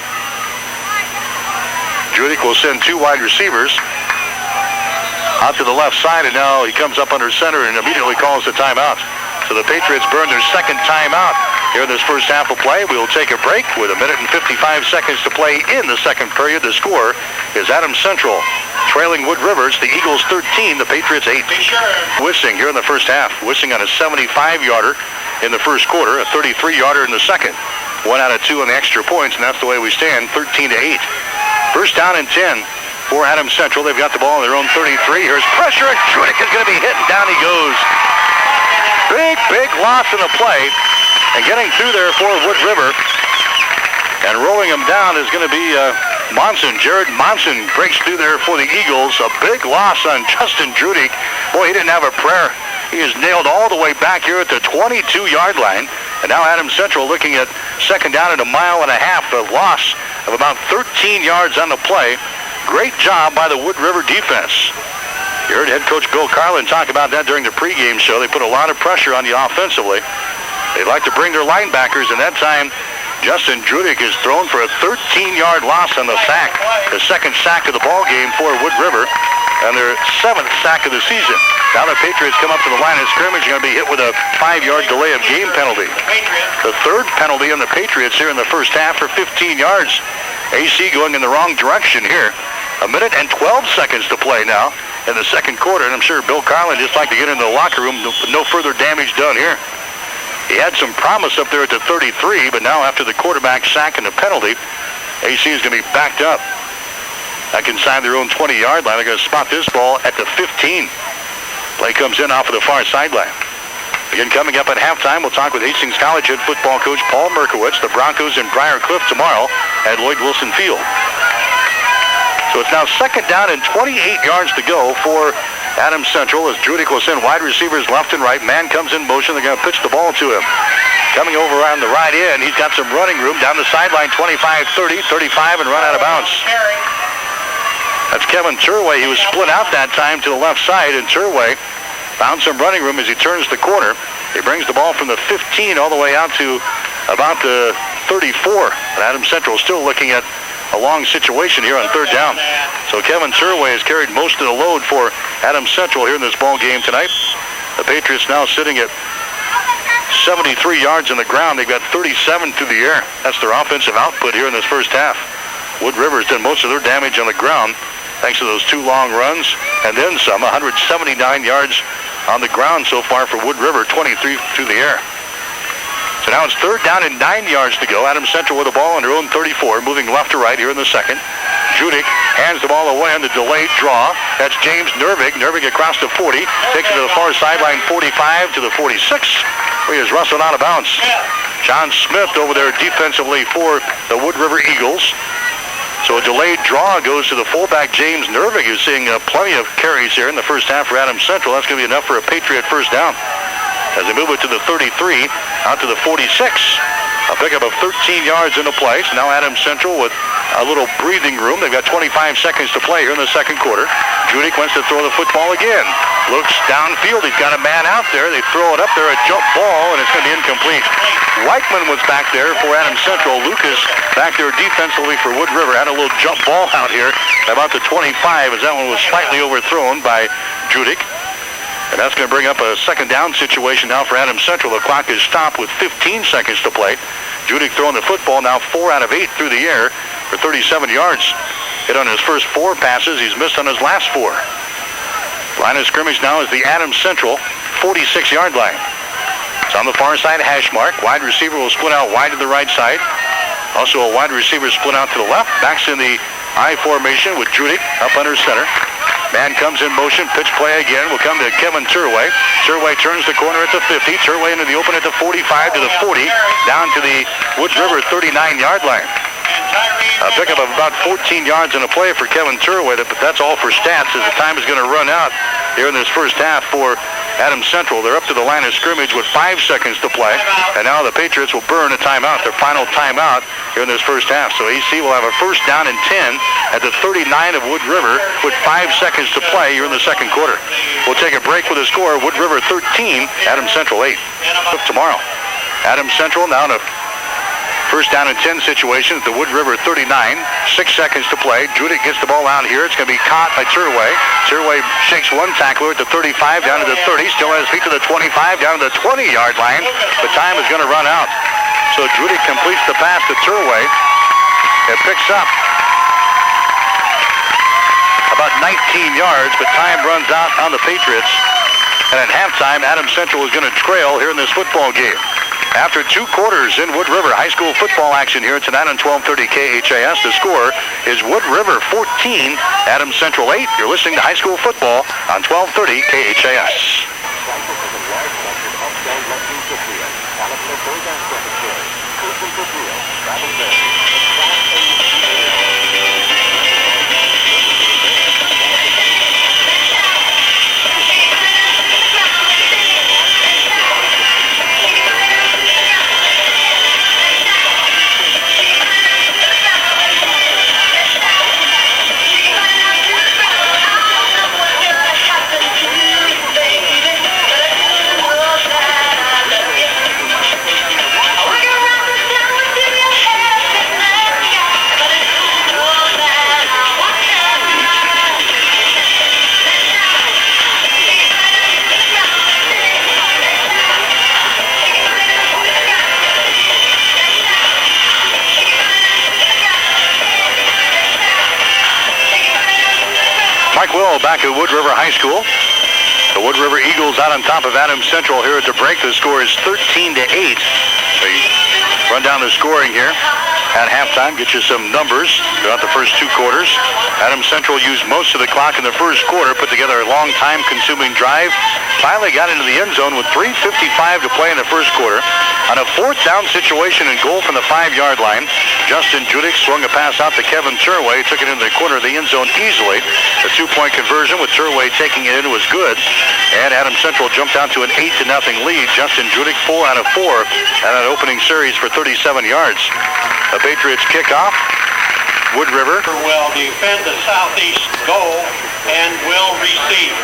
Judik will send 2 wide receivers out to the left side, and now he comes up under center and immediately calls the timeout. So the Patriots burn their second timeout here in this first half of play. We will take a break with 1 minute and 55 seconds to play in the second period. The score is Adams Central trailing Wood Rivers. The Eagles 13, the Patriots 8. Wissing here in the first half. Wissing on a 75-yarder in the first quarter, a 33-yarder in the second. 1 out of 2 on the extra points, and that's the way we stand, 13-8. First down and 10 for Adams Central. They've got the ball on their own 33. Here's pressure, and Judik is going to be hit, and down he goes. Big loss in the play. And getting through there for Wood River and rolling him down is going to be Monson. Jared Monson breaks through there for the Eagles. A big loss on Justin Judik. Boy, he didn't have a prayer. He is nailed all the way back here at the 22-yard line. And now Adams Central looking at second down at 1.5 miles. A loss of about 13 yards on the play. Great job by the Wood River defense. You heard head coach Bill Carlin talk about that during the pregame show. They put a lot of pressure on you offensively. They'd like to bring their linebackers, and that time Justin Judik is thrown for a 13-yard loss on the sack. The second sack of the ball game for Wood River, and their 7th sack of the season. Now the Patriots come up to the line of scrimmage. They're going to be hit with a 5-yard delay of game penalty. The 3rd penalty on the Patriots here in the first half for 15 yards. AC going in the wrong direction here. 1 minute and 12 seconds to play now in the second quarter, and I'm sure Bill Carlin just like to get into the locker room with no further damage done here. He had some promise up there at the 33, but now after the quarterback sack and the penalty, AC is going to be backed up. Back inside their own 20-yard line. They're going to spot this ball at the 15. Play comes in off of the far sideline. Again, coming up at halftime, we'll talk with Hastings College head football coach Paul Merkowitz. The Broncos in Briar Cliff tomorrow at Lloyd Wilson Field. So it's now second down and 28 yards to go for Adams Central as Judik will send wide receivers left and right. Man comes in motion. They're going to pitch the ball to him. Coming over on the right end, he's got some running room down the sideline, 25, 30, 35, and run out of bounds. That's Kevin Turway. He was split out that time to the left side, and Turway found some running room as he turns the corner. He brings the ball from the 15 all the way out to about the 34. And Adams Central still looking at a long situation here on third down. So Kevin Turway has carried most of the load for Adams Central here in this ball game tonight. The Patriots now sitting at 73 yards on the ground. They've got 37 through the air. That's their offensive output here in this first half. Wood River's done most of their damage on the ground thanks to those 2 long runs and then some. 179 yards on the ground so far for Wood River, 23 through the air. So now it's third down and 9 yards to go. Adams Central with the ball on their own 34, moving left to right here in the second. Judik hands the ball away on the delayed draw. That's James Nervig. Nervig across the 40, takes it to the far sideline, 45 to the 46. He is wrestled out of bounds. John Smith over there defensively for the Wood River Eagles. So a delayed draw goes to the fullback, James Nervig, who's seeing plenty of carries here in the first half for Adams Central. That's going to be enough for a Patriot first down. As they move it to the 33, out to the 46. A pickup of 13 yards into play. So now Adams Central with a little breathing room. They've got 25 seconds to play here in the second quarter. Judik wants to throw the football again. Looks downfield. He's got a man out there. They throw it up there, a jump ball, and it's going to be incomplete. Weichman was back there for Adams Central. Lucas back there defensively for Wood River. Had a little jump ball out here about the 25 as that one was slightly overthrown by Judik. And that's going to bring up a second down situation now for Adams Central. The clock is stopped with 15 seconds to play. Judik throwing the football now 4 out of 8 through the air for 37 yards. Hit on his first 4 passes. He's missed on his last 4. Line of scrimmage now is the Adams Central 46-yard line. It's on the far side hash mark. Wide receiver will split out wide to the right side. Also a wide receiver split out to the left. Backs in the I formation with Judik up under center. Man comes in motion, pitch play again. Will come to Kevin Turway. Turway turns the corner at the 50. Turway into the open at the 45 to the 40. Down to the Wood River 39-yard line. A pickup of about 14 yards in a play for Kevin Turway, but that's all for stats as the time is going to run out here in this first half for Adams Central. They're up to the line of scrimmage with 5 seconds to play, and now the Patriots will burn a timeout, their final timeout here in this first half. So AC will have a first down and 10 at the 39 of Wood River with 5 seconds to play here in the second quarter. We'll take a break with a score. Wood River 13, Adams Central 8. Tomorrow, Adams Central now in a first down and 10 situation at the Wood River 39. 6 seconds to play. Judik gets the ball out here. It's going to be caught by Turway. Turway shakes one tackler at the 35 down to the 30. Still has feet to the 25 down to the 20-yard line. The time is going to run out. So Judik completes the pass to Turway. It picks up about 19 yards, but time runs out on the Patriots. And at halftime, Adams Central is going to trail here in this football game. After 2 quarters in Wood River, high school football action here tonight on 1230 KHAS. The score is Wood River 14, Adams Central 8. You're listening to high school football on 1230 KHAS. Mike Will back at Wood River High School. The Wood River Eagles out on top of Adams Central here at the break. The score is 13-8. We run down the scoring here at halftime. Get you some numbers throughout the first 2 quarters. Adams Central used most of the clock in the first quarter. Put together a long time-consuming drive. Finally got into the end zone with 3:55 to play in the first quarter. On a 4th down situation and goal from the 5-yard line, Justin Judik swung a pass out to Kevin Turway. Took it into the corner of the end zone easily. The 2-point conversion with Turway taking it in was good. And Adams Central jumped out to an 8-0 lead. Justin Judik 4 out of 4 and an opening series for 37 yards. The Patriots kick off. Wood River will defend the southeast goal and will receive.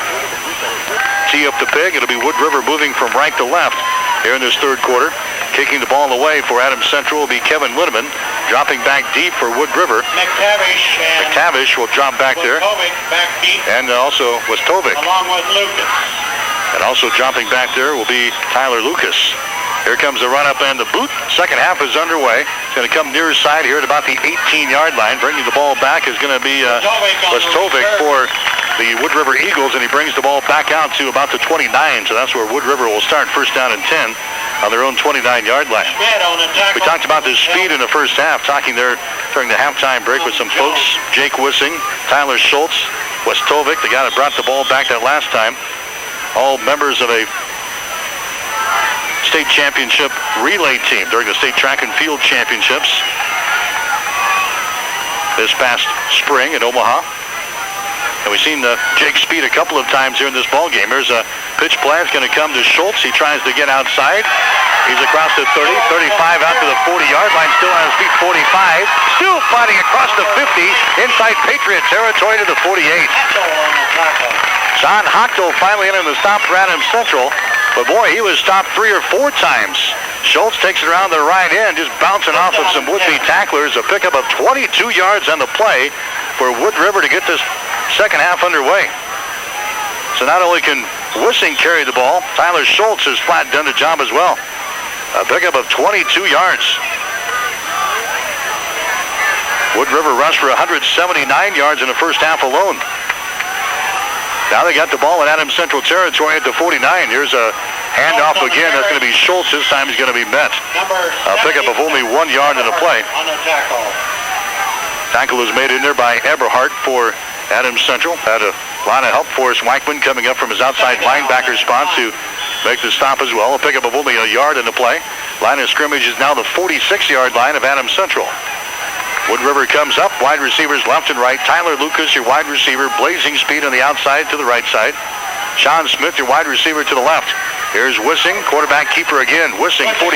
Tee up the pig. It'll be Wood River moving from right to left here in this third quarter. Kicking the ball away for Adams Central will be Kevin Linneman. Dropping back deep for Wood River. McTavish will drop back there. Back deep. And also Westovik. Along with Lucas. And also dropping back there will be Tyler Lucas. Here comes the run-up and the boot. Second half is underway. It's going to come near side here at about the 18-yard line. Bringing the ball back is going to be Westovik for the Wood River Eagles, and he brings the ball back out to about the 29. So that's where Wood River will start, first down and 10 on their own 29-yard line. We talked about the speed in the first half, talking there during the halftime break with some folks. Jake Wissing, Tyler Schultz, Westovik, the guy that brought the ball back that last time. All members of a state championship relay team during the state track and field championships this past spring in Omaha. And we've seen Jake Speed a couple of times here in this ball game. Here's a pitch play. It's going to come to Schultz. He tries to get outside. He's across the 30, 35 out to the 40-yard line. Still on his feet, 45. Still fighting across the 50 inside Patriot territory to the 48. John Hochtel finally in the stop for Adams Central. But boy, he was stopped 3 or 4 times. Schultz takes it around the right end, just bouncing off of some would-be tacklers. A pickup of 22 yards on the play for Wood River to get this second half underway. So not only can Wissing carry the ball, Tyler Schultz has flat done the job as well. A pickup of 22 yards. Wood River rushed for 179 yards in the first half alone. Now they got the ball in Adams Central territory at the 49. Here's a handoff again. That's going to be Schultz. This time he's going to be met. A pickup of only 1 yard in the play. Tackle is made in there by Eberhardt for Adams Central. Had a lot of help. Forrest Weichman coming up from his outside linebacker spot to make the stop as well. A pickup of only 1 yard in the play. Line of scrimmage is now the 46-yard line of Adams Central. Wood River comes up, wide receivers left and right. Tyler Lucas, your wide receiver, blazing speed on the outside to the right side. Sean Smith, your wide receiver to the left. Here's Wissing, quarterback keeper again. Wissing, 45,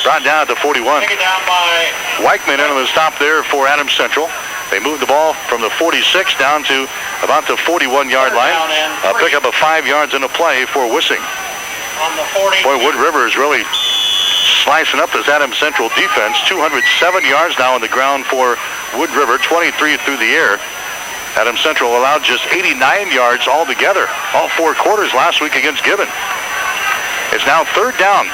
brought down at the 41. Weichman into the stop there for Adams Central. They moved the ball from the 46 down to about the 41-yard line. A pickup of 5 yards in the play for Wissing. Boy, Wood River is really slicing up this Adams Central defense. 207 yards now on the ground for Wood River, 23 through the air. Adams Central allowed just 89 yards altogether, all 4 quarters last week against Gibbon. It's now third down.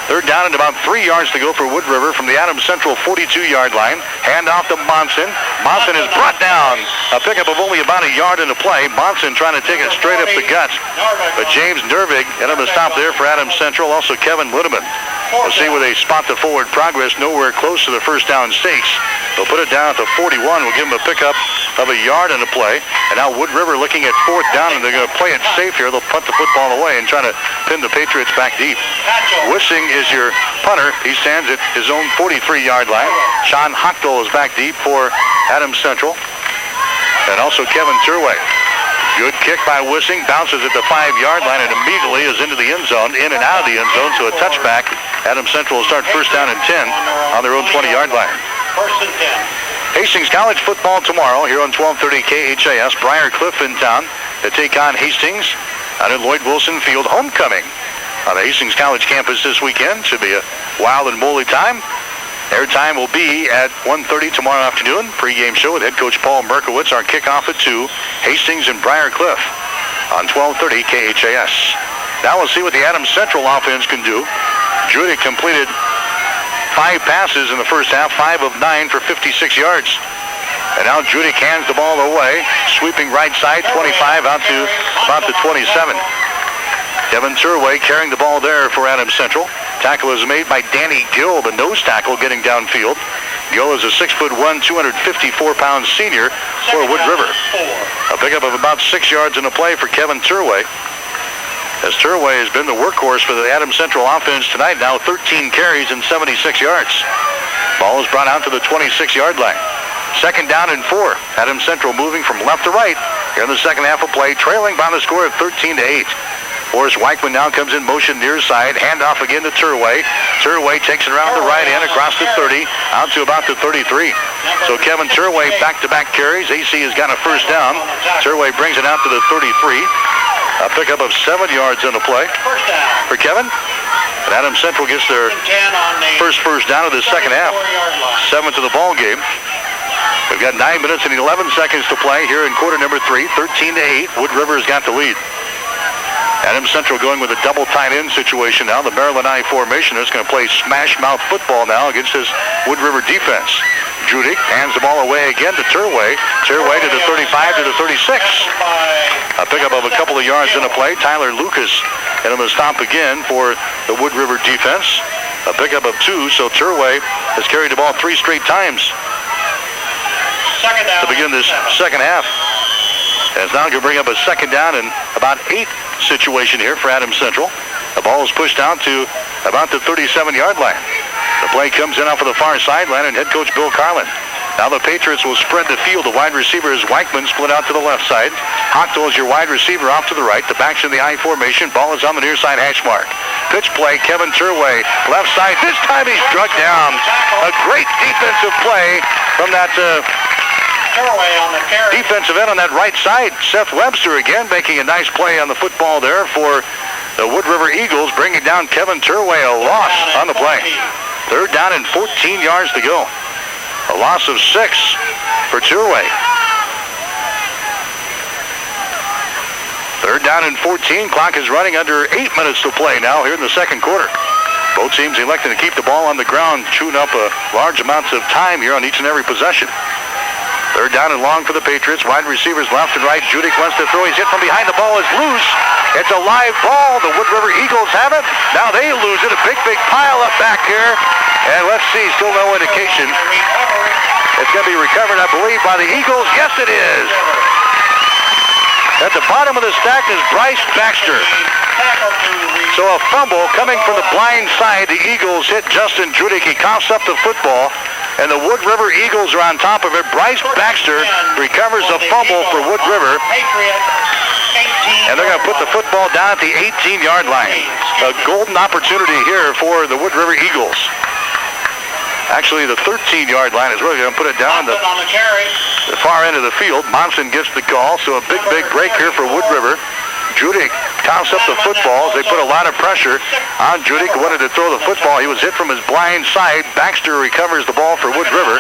Third down and about 3 yards to go for Wood River from the Adams Central 42-yard line. Hand off to Monson. Monson is brought down. A pickup of only about 1 yard in the play. Monson trying to take it straight up the gut. But James Nervig ended the stop there for Adams Central. Also Kevin Lindeman. We'll see where they spot the forward progress. Nowhere close to the first down stakes. They'll put it down at the 41. We'll give them a pickup of 1 yard in the play. And now Wood River looking at fourth down, and they're going to play it safe here. They'll punt the football away and try to pin the Patriots back deep. Wissing is your punter. He stands at his own 43-yard line. Sean Hochtel is back deep for Adams Central. And also Kevin Turway. Good kick by Wissing, bounces at the 5-yard line and immediately is into the end zone, in and out of the end zone, so a touchback. Adams Central will start first down and 10 on their own 20-yard line. First and 10. Hastings College football tomorrow here on 1230 KHAS. Briar Cliff in town to take on Hastings out at Lloyd Wilson Field. Homecoming on the Hastings College campus this weekend. Should be a wild and woolly time. Airtime will be at 1:30 tomorrow afternoon. Pre-game show with head coach Paul Merkowitz. Our kickoff at 2. Hastings and Briar Cliff on 1230 KHAS. Now we'll see what the Adams Central offense can do. Judy completed 5 passes in the first half, 5 of 9 for 56 yards. And now Judy hands the ball away, sweeping right side, 25 out to about the 27. Kevin Turway carrying the ball there for Adams Central. Tackle is made by Danny Gill, the nose tackle, getting downfield. Gill is a 6'1", 254-pound senior for Wood River. A pickup of about 6 yards in the play for Kevin Turway. As Turway has been the workhorse for the Adams Central offense tonight, now 13 carries and 76 yards. Ball is brought out to the 26-yard line. Second down and 4. Adams Central moving from left to right here in the second half of play, trailing by the score of 13-8. Forrest Weichman now comes in motion near side. Handoff again to Turway. Turway takes it around the right end across the 30, out to about the 33. So Kevin Turway back-to-back carries. AC has got a first down. Turway brings it out to the 33. A pickup of 7 yards in the play for Kevin. And Adams Central gets their first down of the second half. 7th of the ball game. We've got 9 minutes and 11 seconds to play here in quarter number 3. 13-8. Wood River has got the lead. Adams Central going with a double tight end situation now. The Maryland I formation is going to play smash mouth football now against this Wood River defense. Judik hands the ball away again to Turway. Turway to the 35 to the 36. A pickup of a couple of yards in the play. Tyler Lucas into the stop again for the Wood River defense. A pickup of 2, so Turway has carried the ball 3 straight times to begin this second half. And it's now going to bring up a second down and about 8 situation here for Adams Central. The ball is pushed out to about the 37-yard line. The play comes in off of the far sideline, and head coach Bill Carlin Now the Patriots will spread the field. The wide receiver is Weichman, split out to the left side. Hochtel is your wide receiver off to the right. The back's in the I formation. Ball is on the near side hash mark. Pitch play, Kevin Turway, left side. This time he's struck down. A great defensive play from that defensive end on that right side. Seth Webster again making a nice play on the football there for the Wood River Eagles, bringing down Kevin Turway. A loss on the play. 3rd down and 14 yards to go. A loss of 6 for Turway. 3rd down and 14. Clock is running under 8 minutes to play now here in the second quarter. Both teams electing to keep the ball on the ground, chewing up large amounts of time here on each and every possession. 3rd down and long for the Patriots. Wide receivers left and right. Judik wants to throw. He's hit from behind. The ball is loose. It's a live ball. The Wood River Eagles have it. Now they lose it. A big pile up back here. And let's see, still no indication. It's going to be recovered, I believe, by the Eagles. Yes, it is. At the bottom of the stack is Bryce Baxter. So a fumble coming from the blind side. The Eagles hit Justin Judik. He coughs up the football. And the Wood River Eagles are on top of it. Bryce Baxter recovers a fumble for Wood River. And they're going to put the football down at the 18-yard line. A golden opportunity here for the Wood River Eagles. Actually, the 13-yard line is really going to put it down the far end of the field. Monson gets the call, so a big break here for Wood River. Judik tossed up the football. They put a lot of pressure on Judik, who wanted to throw the football. He was hit from his blind side. Baxter recovers the ball for Wood River.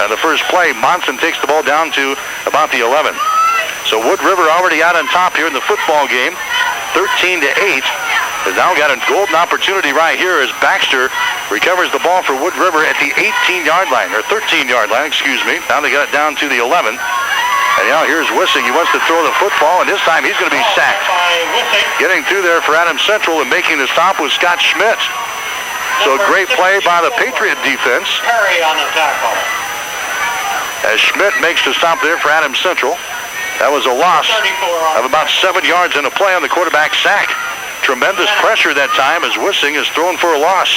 The first play, Monson takes the ball down to about the 11. So Wood River already out on top here in the football game, 13-8. Has now got a golden opportunity right here as Baxter recovers the ball for Wood River at the 18-yard line, or 13-yard line, excuse me. Now they got it down to the 11. And now here's Wissing. He wants to throw the football, and this time he's going to be sacked. Getting through there for Adams Central and making the stop was Scott Schmidt. So great play by the Patriot defense. As Schmidt makes the stop there for Adams Central. That was a loss of about 7 yards in a play on the quarterback sack. Tremendous pressure that time as Wissing is thrown for a loss.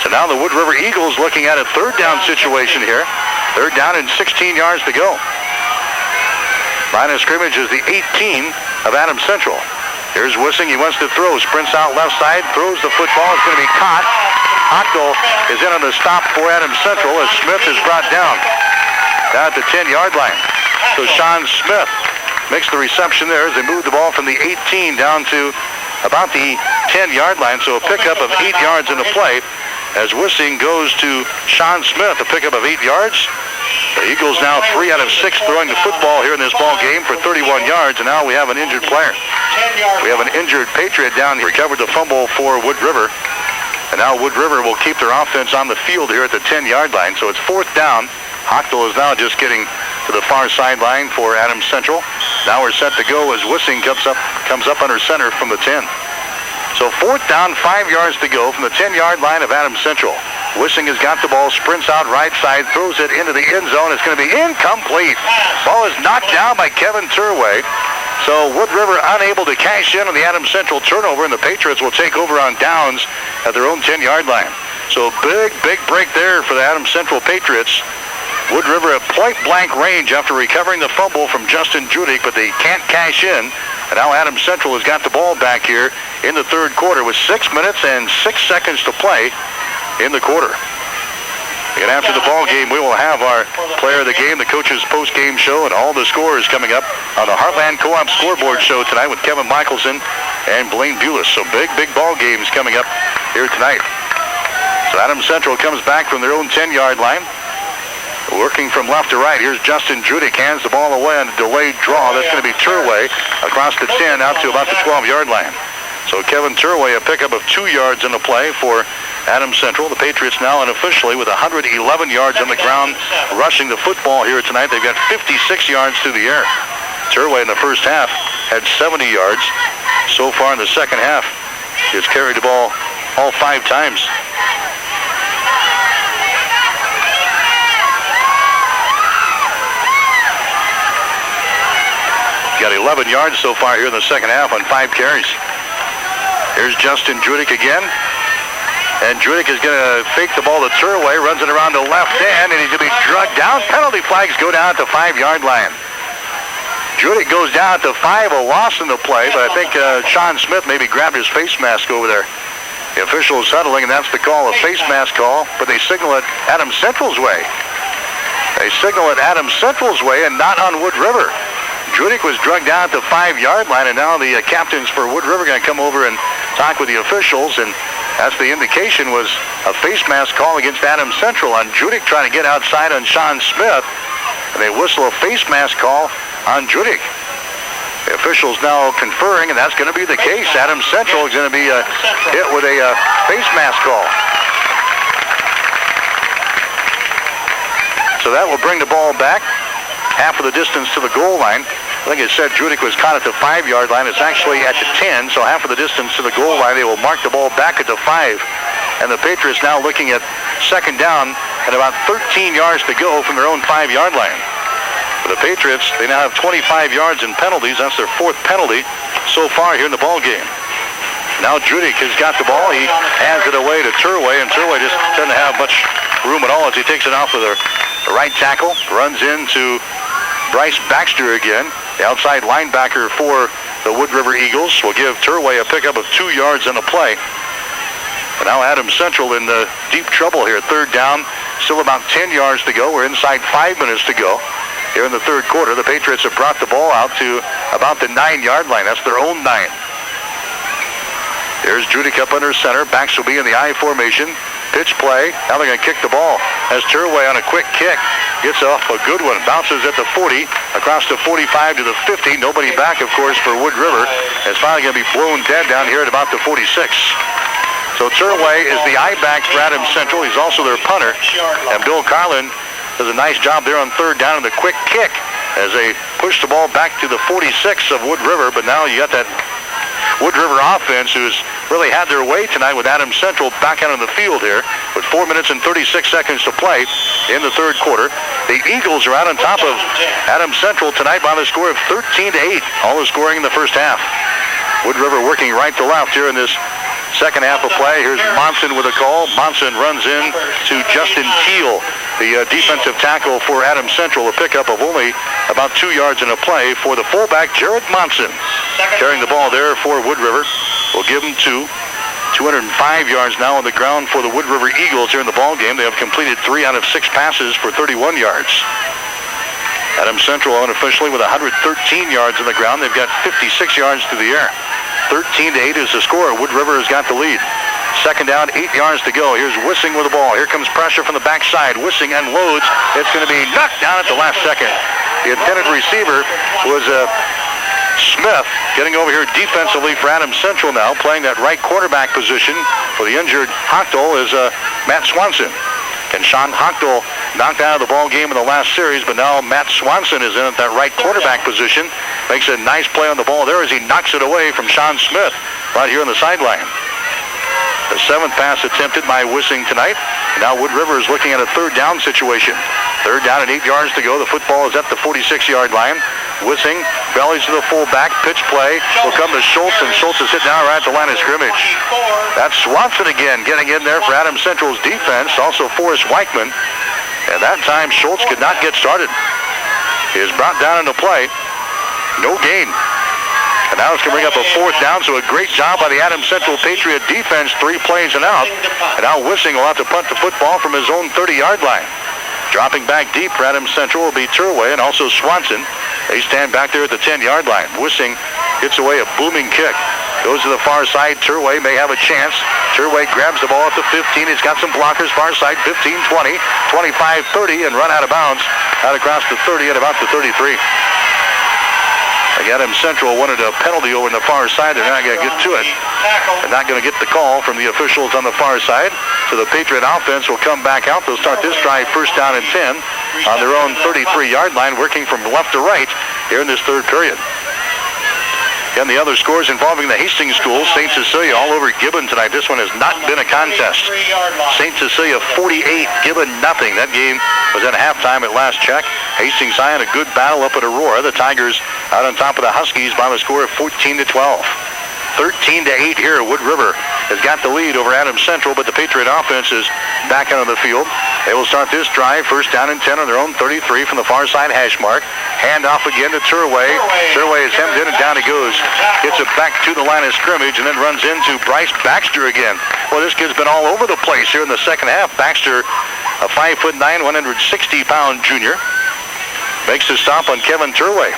So now the Wood River Eagles looking at a 3rd down situation here. 3rd down and 16 yards to go. Line of scrimmage is the 18 of Adams Central. Here's Wissing. He wants to throw. Sprints out left side. Throws the football. It's going to be caught. Hochtel is in on the stop for Adams Central as Smith is brought down at the 10-yard line. So Sean Smith makes the reception there as they move the ball from the 18 down to about the 10-yard line. So a pickup of 8 yards in the play as Wissing goes to Sean Smith, a pickup of 8 yards. The Eagles now 3 out of 6 throwing the football here in this ball game for 31 yards, and now we have an injured player. We have an injured Patriot down. He recovered the fumble for Wood River. And now Wood River will keep their offense on the field here at the 10-yard line. So it's 4th down. Hochtel is now just getting to the far sideline for Adams Central. Now we're set to go as Wissing comes up under center from the 10. So 4th down, 5 yards to go from the 10-yard line of Adams Central. Wissing has got the ball, sprints out right side, throws it into the end zone. It's going to be incomplete. Ball is knocked down by Kevin Turway. So Wood River unable to cash in on the Adams Central turnover, and the Patriots will take over on downs at their own 10-yard line. So big break there for the Adams Central Patriots. Wood River at point-blank range after recovering the fumble from Justin Judik, but they can't cash in. And now Adams Central has got the ball back here in the 3rd quarter with 6 minutes and 6 seconds to play in the quarter. And after the ball game, we will have our player of the game, the coach's post-game show, and all the scores coming up on the Heartland Co-op scoreboard show tonight with Kevin Michelson and Blaine Bulis. So big ball games coming up here tonight. So Adams Central comes back from their own 10-yard line. Working from left to right, here's Justin Judik, hands the ball away on a delayed draw. That's going to be Turway across the 10 out to about the 12-yard line. So Kevin Turway, a pickup of 2 yards in the play for Adams Central. The Patriots now unofficially with 111 yards on the ground rushing the football here tonight. They've got 56 yards through the air. Turway in the first half had 70 yards. So far in the second half, he's carried the ball all 5 times. Got 11 yards so far here in the second half on 5 carries. Here's Justin Judik again. And Judick is going to fake the ball to Turway, runs it around the left end, and he's going to be drugged down. Penalty flags go down at the 5-yard line. Judick goes down at the 5, a loss in the play, but I think Sean Smith maybe grabbed his face mask over there. The official is huddling, and that's the call, a face mask call, but they signal it Adams Central's way. They signal it Adams Central's way and not on Wood River. Judick was drugged down at the 5-yard line, and now the captains for Wood River are going to come over and talk with the officials, and that's the indication was a face mask call against Adams Central on Judick trying to get outside on Sean Smith, and they whistle a face mask call on Judick. The officials now conferring, and that's going to be the case. Adams Central is going to be hit with a face mask call. So that will bring the ball back half of the distance to the goal line. I think it said Judick was caught at the 5-yard line. It's actually at the 10, so half of the distance to the goal line. They will mark the ball back at the 5. And the Patriots now looking at second down and about 13 yards to go from their own 5-yard line. For the Patriots, they now have 25 yards in penalties. That's their 4th penalty so far here in the ball game. Now Judick has got the ball. He hands it away to Turway, and Turway just doesn't have much room at all as he takes it off with the right tackle. Runs into Bryce Baxter again. The outside linebacker for the Wood River Eagles will give Turway a pickup of 2 yards on the play. But now Adams Central in deep trouble here. Third down, still about 10 yards to go. We're inside 5 minutes to go. Here in the third quarter, the Patriots have brought the ball out to about the 9-yard line. That's their own 9. There's Judick up under center. Backs will be in the I formation. Pitch play. Now they're going to kick the ball. As Turway on a quick kick gets off a good one. Bounces at the 40, across the 45 to the 50. Nobody back, of course, for Wood River. It's finally going to be blown dead down here at about the 46. So Turway is the I-back for Adams Central. He's also their punter. And Bill Carlin does a nice job there on third down in the quick kick as they push the ball back to the 46 of Wood River. But now you got that Wood River offense who's really had their way tonight with Adams Central back out on the field here with 4 minutes and 36 seconds to play in the third quarter. The Eagles are out on top of Adams Central tonight by the score of 13-8. All the scoring in the first half. Wood River working right to left here in this second half of play. Here's Monson with a call. Monson runs in to Justin Teal, the defensive tackle for Adams Central, a pickup of only about 2 yards in a play for the fullback, Jared Monson. Carrying the ball there for Wood River. We'll give him 205 yards now on the ground for the Wood River Eagles here in the ball game. They have completed 3 out of 6 passes for 31 yards. Adams Central unofficially with 113 yards on the ground. They've got 56 yards to the air. 13-8 is the score. Wood River has got the lead. Second down, 8 yards to go. Here's Wissing with the ball. Here comes pressure from the backside. Wissing unloads. It's going to be knocked down at the last second. The intended receiver was Smith, getting over here defensively for Adams Central now, playing that right quarterback position for the injured Hochdahl is Matt Swanson. And Sean Hochdahl knocked out of the ball game in the last series, but now Matt Swanson is in at that right quarterback position. Makes a nice play on the ball there as he knocks it away from Sean Smith right here on the sideline. The 7th pass attempted by Wissing tonight. Now Wood River is looking at a third down situation. Third down and 8 yards to go. The football is at the 46-yard line. Wissing bellies to the fullback. Pitch play will come to Schultz, and Schultz is hitting now right at the line of scrimmage. That's Swanson again getting in there for Adams Central's defense. Also Forrest Weichman. And that time Schultz could not get started. He is brought down into play. No gain. And now it's going to bring up a fourth down, so a great job by the Adams Central Patriot defense, 3 plays and out. And now Wissing will have to punt the football from his own 30-yard line. Dropping back deep for Adams Central will be Turway and also Swanson. They stand back there at the 10-yard line. Wissing gets away a booming kick. Goes to the far side. Turway may have a chance. Turway grabs the ball at the 15. He's got some blockers far side. 15, 20, 25, 30, and run out of bounds out across the 30 at about the 33. Adams Central wanted a penalty over on the far side. They're not going to get to it. They're not going to get the call from the officials on the far side. So the Patriot offense will come back out. They'll start this drive first down and 10 on their own 33-yard line, working from left to right here in this third period. Again, the other scores involving the Hastings schools. St. Cecilia all over Gibbon tonight. This one has not been a contest. St. Cecilia 48, Gibbon nothing. That game was at halftime at last check. Hastings High had a good battle up at Aurora. The Tigers out on top of the Huskies by the score of 14-12. 13-8 here. Wood River has got the lead over Adams Central, but the Patriot offense is back out on the field. They will start this drive, first down and 10 on their own 33 from the far side hash mark. Hand off again to Turway. Turway is hemmed in and down he goes. Gets it back to the line of scrimmage and then runs into Bryce Baxter again. Well, this kid's been all over the place here in the second half. Baxter, a 5'9", 160-pound junior, makes the stop on Kevin Turway.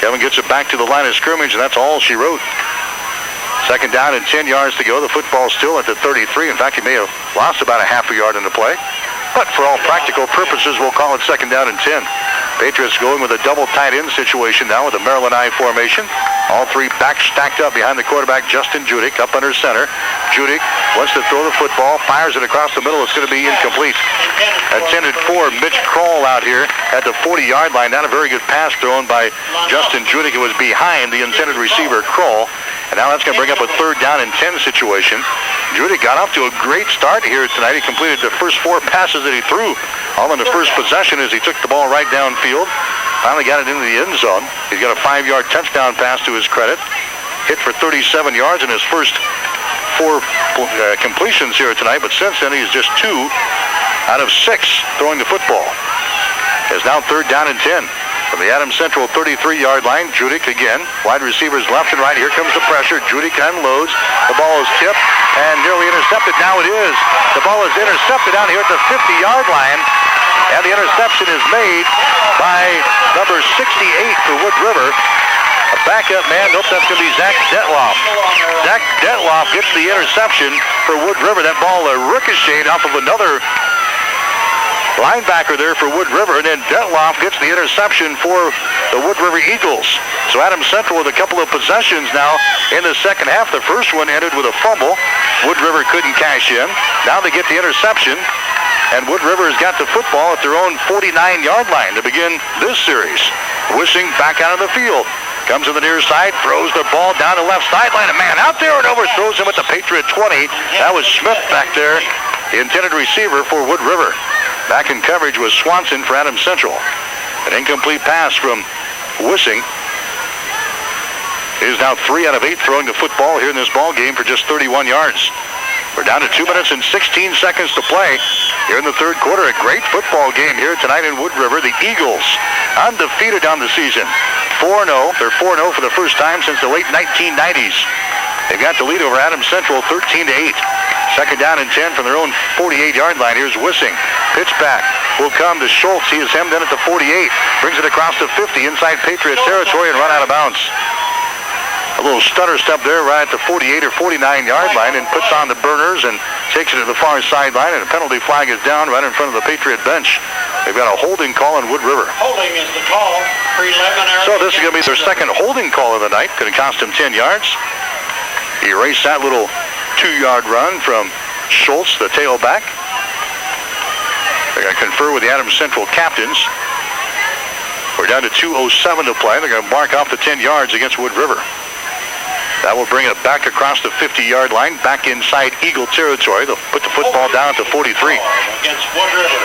Kevin gets it back to the line of scrimmage, and that's all she wrote. Second down and 10 yards to go. The football's still at the 33. In fact, he may have lost about a half a yard in the play. But for all practical purposes, we'll call it second down and 10. Patriots going with a double tight end situation now with a Maryland I formation. All three backs stacked up behind the quarterback, Justin Judick, up under center. Judick wants to throw the football, fires it across the middle. It's going to be incomplete. Intended for Mitch Kroll out here at the 40-yard line. Not a very good pass thrown by Justin Judick. It was behind the intended receiver, Kroll. And now that's going to bring up a third down and 10 situation. Judick got off to a great start here tonight. He completed the first 4 passes that he threw, all in the first possession as he took the ball right downfield. Finally got it into the end zone. He's got a 5-yard touchdown pass to his credit. Hit for 37 yards in his first 4 completions here tonight, but since then he's just 2 out of 6 throwing the football. It's now third down and 10. From the Adams Central 33-yard line, Judick again. Wide receivers left and right. Here comes the pressure. Judick unloads. The ball is tipped and nearly intercepted. Now it is. The ball is intercepted down here at the 50-yard line. And the interception is made by number 68 for Wood River. A backup man. Nope, that's going to be Zach Detloff. Zach Detloff gets the interception for Wood River. That ball ricocheted off of another linebacker there for Wood River, and then Detloff gets the interception for the Wood River Eagles. So Adams Central with a couple of possessions now in the second half. The first one ended with a fumble. Wood River couldn't cash in. Now they get the interception, and Wood River has got the football at their own 49-yard line to begin this series. Wissing back out of the field. Comes to the near side, throws the ball down the left sideline. A man out there and overthrows him at the Patriot 20. That was Smith back there, the intended receiver for Wood River. Back in coverage was Swanson for Adams Central. An incomplete pass from Wissing. He is now 3 out of 8 throwing the football here in this ball game for just 31 yards. We're down to 2 minutes and 16 seconds to play here in the third quarter. A great football game here tonight in Wood River. The Eagles undefeated on the season. 4-0. They're 4-0 for the first time since the late 1990s. They've got the lead over Adams Central 13-8. Second down and 10 from their own 48-yard line. Here's Wissing. Pitch back will come to Schultz. He is hemmed in at the 48. Brings it across the 50 inside Patriot territory and run out of bounds. A little stutter step there right at the 48 or 49-yard line and puts on the burners and takes it to the far sideline, and a penalty flag is down right in front of the Patriot bench. They've got a holding call on Wood River. Holding is the call. Preliminary. So this is going to be their second holding call of the night. Going to cost him 10 yards. He erased that little 2-yard run from Schultz, the tailback. They're going to confer with the Adams Central captains. We're down to 2:07 to play. They're going to mark off the 10 yards against Wood River. That will bring it back across the 50-yard line, back inside Eagle territory. They'll put the football down at the 43. Against Wood River.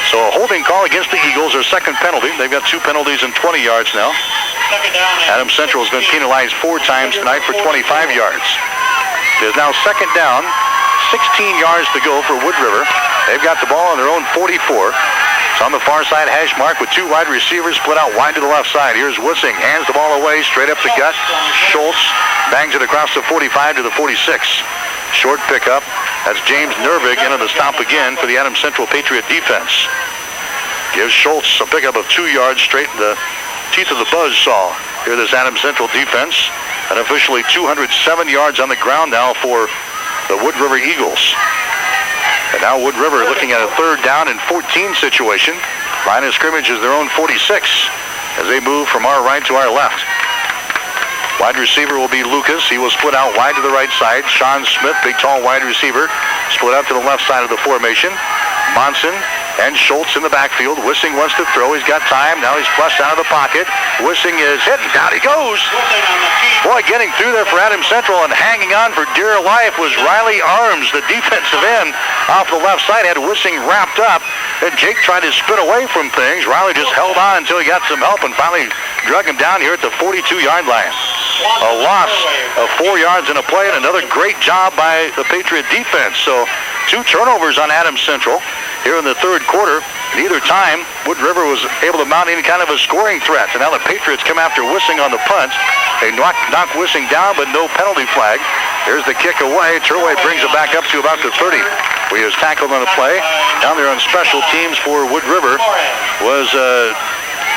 So a holding call against the Eagles, their second penalty. They've got 2 penalties in 20 yards now. Second down. Adams Central has been penalized 4 times tonight for 25 yards. It is now second down, 16 yards to go for Wood River. They've got the ball on their own 44. It's on the far side hash mark with 2 wide receivers split out wide to the left side. Here's Wissing, hands the ball away, straight up the gut. Schultz bangs it across the 45 to the 46. Short pickup. That's James Nervig into the stop again for the Adams Central Patriot defense. Gives Schultz a pickup of 2 yards straight in the teeth of the buzzsaw. Here this Adams Central defense. And officially 207 yards on the ground now for the Wood River Eagles. And now Wood River looking at a third down and 14 situation. Line of scrimmage is their own 46 as they move from our right to our left. Wide receiver will be Lucas. He will split out wide to the right side. Sean Smith, big tall wide receiver, split out to the left side of the formation. Monson and Schultz in the backfield. Wissing wants to throw. He's got time. Now he's flushed out of the pocket. Wissing is hit, and down he goes. Wissing on the team. Boy, getting through there for Adams Central and hanging on for dear life was Riley Arms, the defensive end off the left side. Had Wissing wrapped up, and Jake tried to spin away from things. Riley just held on until he got some help and finally drug him down here at the 42-yard line. A loss of 4 yards in a play, and another great job by the Patriot defense. So 2 turnovers on Adams Central here in the third quarter. Neither time Wood River was able to mount any kind of a scoring threat. And now the Patriots come after Wissing on the punt. They knock Wissing down, but no penalty flag. Here's the kick away. Turway brings it back up to about the 30. We was tackled on the play. Down there on special teams for Wood River was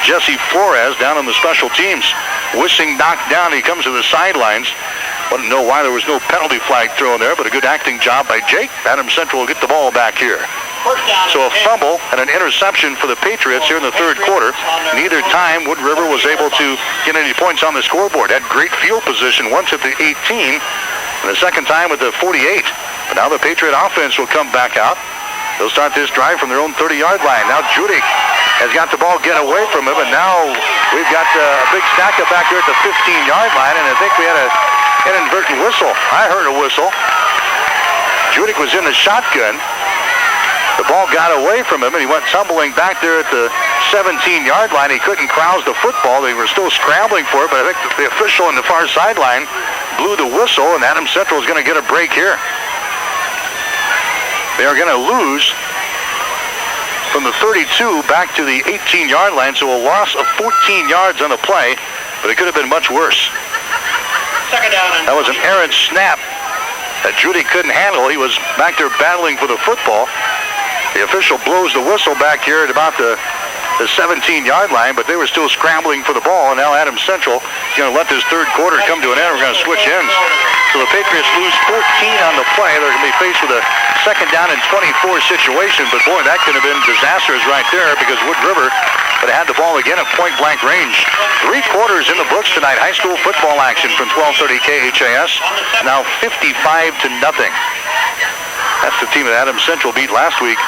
Jesse Flores down on the special teams. Wissing knocked down. He comes to the sidelines. Wouldn't know why there was no penalty flag thrown there, but a good acting job by Jake. Adams Central will get the ball back here. So a fumble and an interception for the Patriots here in the third quarter. Neither time Wood River was able to get any points on the scoreboard. Had great field position once at the 18 and the second time at the 48. But now the Patriot offense will come back out. They'll start this drive from their own 30-yard line. Now Judik has got the ball get away from him, and now we've got a big stack up back here at the 15-yard line, and I think we had an inadvertent whistle. I heard a whistle. Judik was in the shotgun. The ball got away from him, and he went tumbling back there at the 17-yard line. He couldn't crowd the football. They were still scrambling for it, but I think the official on the far sideline blew the whistle, and Adams Central is going to get a break here. They are going to lose from the 32 back to the 18-yard line, so a loss of 14 yards on the play, but it could have been much worse. Second down. That was an errant snap that Judy couldn't handle. He was back there battling for the football. The official blows the whistle back here at about the 17-yard line, but they were still scrambling for the ball, and now Adams Central is going to let this third quarter come to an end. We're going to switch ends. So the Patriots lose 14 on the play. They're going to be faced with a second down and 24 situation, but boy, that could have been disastrous right there because Wood River would have had the ball again at point-blank range. 3 quarters in the books tonight. High school football action from 1230 KHAS. Now 55-0. That's the team that Adams Central beat last week.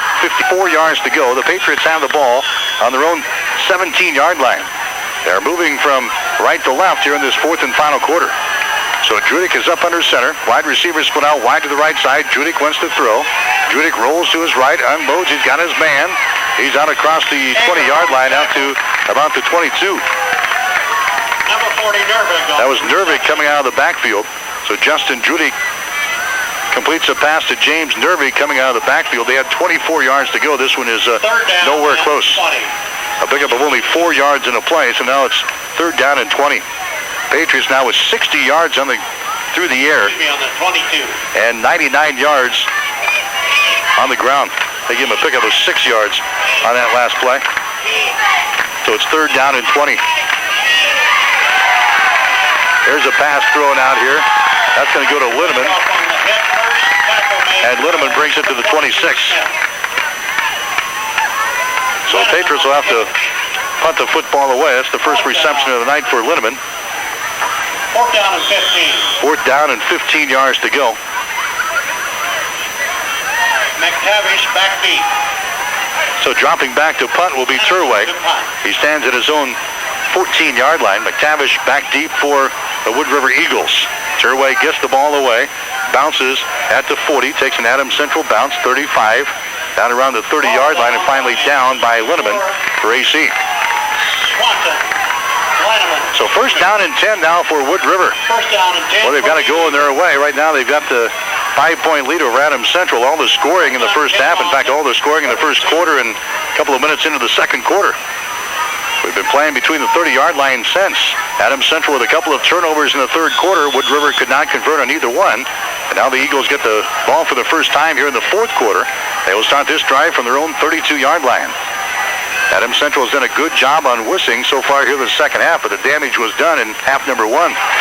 54 yards to go. The Patriots have the ball on their own 17-yard line. They're moving from right to left here in this fourth and final quarter. So Judik is up under center. Wide receiver split out wide to the right side. Judik wants to throw. Judik rolls to his right, unloads. He's got his man. He's out across the 20-yard line out to about the 22. Number 40, Nervig. That was Nervig coming out of the backfield. So Justin Judik completes a pass to James Nervig coming out of the backfield. They had 24 yards to go. This one is nowhere close. A pickup of only 4 yards in a play, so now it's third down and 20. Patriots now with 60 yards through the air On the 22. and 99 yards on the ground. They give him a pickup of 6 yards on that last play. So it's third down and 20. There's a pass thrown out here. That's going to go to Linneman. And Linneman brings it to the 26. So the Patriots will have to punt the football away. That's the first reception of the night for Linneman. Fourth down and 15. Fourth down and 15 yards to go. McTavish back deep. So dropping back to punt will be Turway. He stands at his own 14-yard line. McTavish back deep for the Wood River Eagles. Turway gets the ball away, bounces at the 40, takes an Adams Central bounce, 35, down around the 30-yard line, and finally down by Linneman for AC. Swanson. Linneman. So first down and 10 now for Wood River. First down and 10. Well, they've got to go in their way. Right now they've got the 5-point lead over Adams Central. All the scoring in the first half. In fact, all the scoring in the first quarter and a couple of minutes into the second quarter. We've been playing between the 30-yard line since. Adams Central with a couple of turnovers in the third quarter. Wood River could not convert on either one. And now the Eagles get the ball for the first time here in the fourth quarter. They will start this drive from their own 32-yard line. Adams Central has done a good job on Wissing so far here in the second half, but the damage was done in half number 1.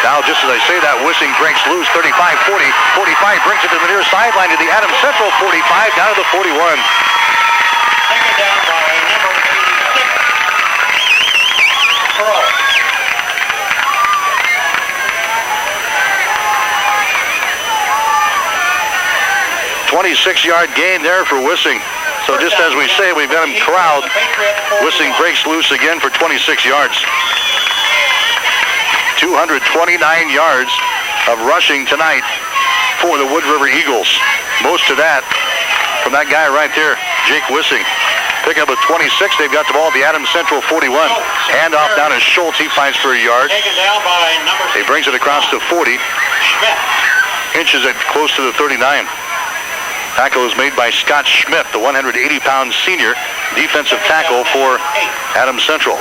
Now, just as I say that, Wissing breaks loose, 35-40. 45 brings it to the near sideline to the Adams Central 45, down to the 41. Taken down by number 86. Pearl. 26-yard gain there for Wissing. So just as we say, we've got him corralled. Wissing breaks loose again for 26 yards. 229 yards of rushing tonight for the Wood River Eagles. Most of that from that guy right there, Jake Wissing. Pick up a 26. They've got the ball at the Adams Central 41. Handoff down to Schultz. He fights for a yard. Taken down by number 6. He brings it across to 40. Schmidt. Inches it close to the 39. Tackle is made by Scott Schmidt, the 180-pound senior defensive tackle for Adams Central.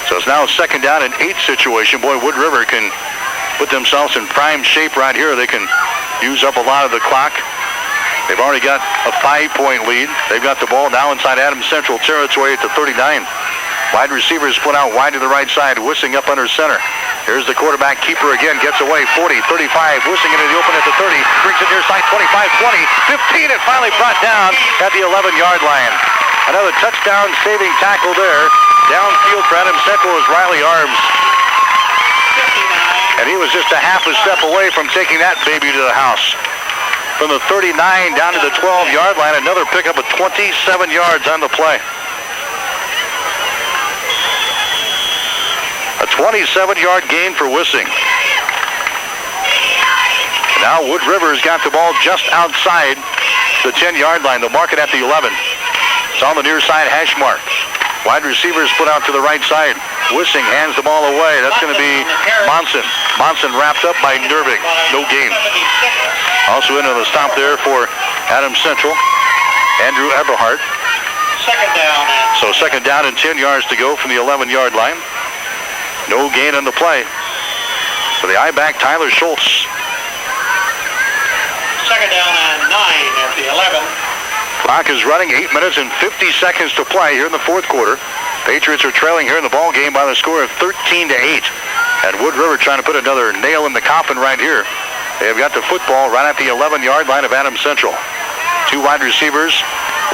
So it's now a second down and 8 situation. Boy, Wood River can put themselves in prime shape right here. They can use up a lot of the clock. They've already got a 5-point lead. They've got the ball now inside Adams Central territory at the 39. Wide receivers put out wide to the right side. Wissing up under center. Here's the quarterback keeper again. Gets away. 40, 35. Wissing into the open at the 30. Brings it near side. 25, 20, 15. And finally brought down at the 11-yard line. Another touchdown saving tackle there. Downfield for Adams Central is Riley Arms. 59. And he was just a half a step away from taking that baby to the house. From the 39 down to the 12-yard line, another pickup of 27 yards on the play. A 27-yard gain for Wissing. Now Wood River's got the ball just outside the 10-yard line. They'll mark it at the 11. It's on the near side hash mark. Wide receivers put out to the right side. Wissing hands the ball away. That's going to be Monson. Monson wrapped up by Nervig. No gain. Also into the stop there for Adams Central. Andrew Eberhardt. Second down. So second down and 10 yards to go from the 11-yard line. No gain on the play. For the I-back, Tyler Schultz. Second down and 9 at the 11. Clock is running, 8 minutes and 50 seconds to play here in the fourth quarter. Patriots are trailing here in the ball game by the score of 13-8. And Wood River trying to put another nail in the coffin right here. They've got the football right at the 11-yard line of Adams Central. 2 wide receivers,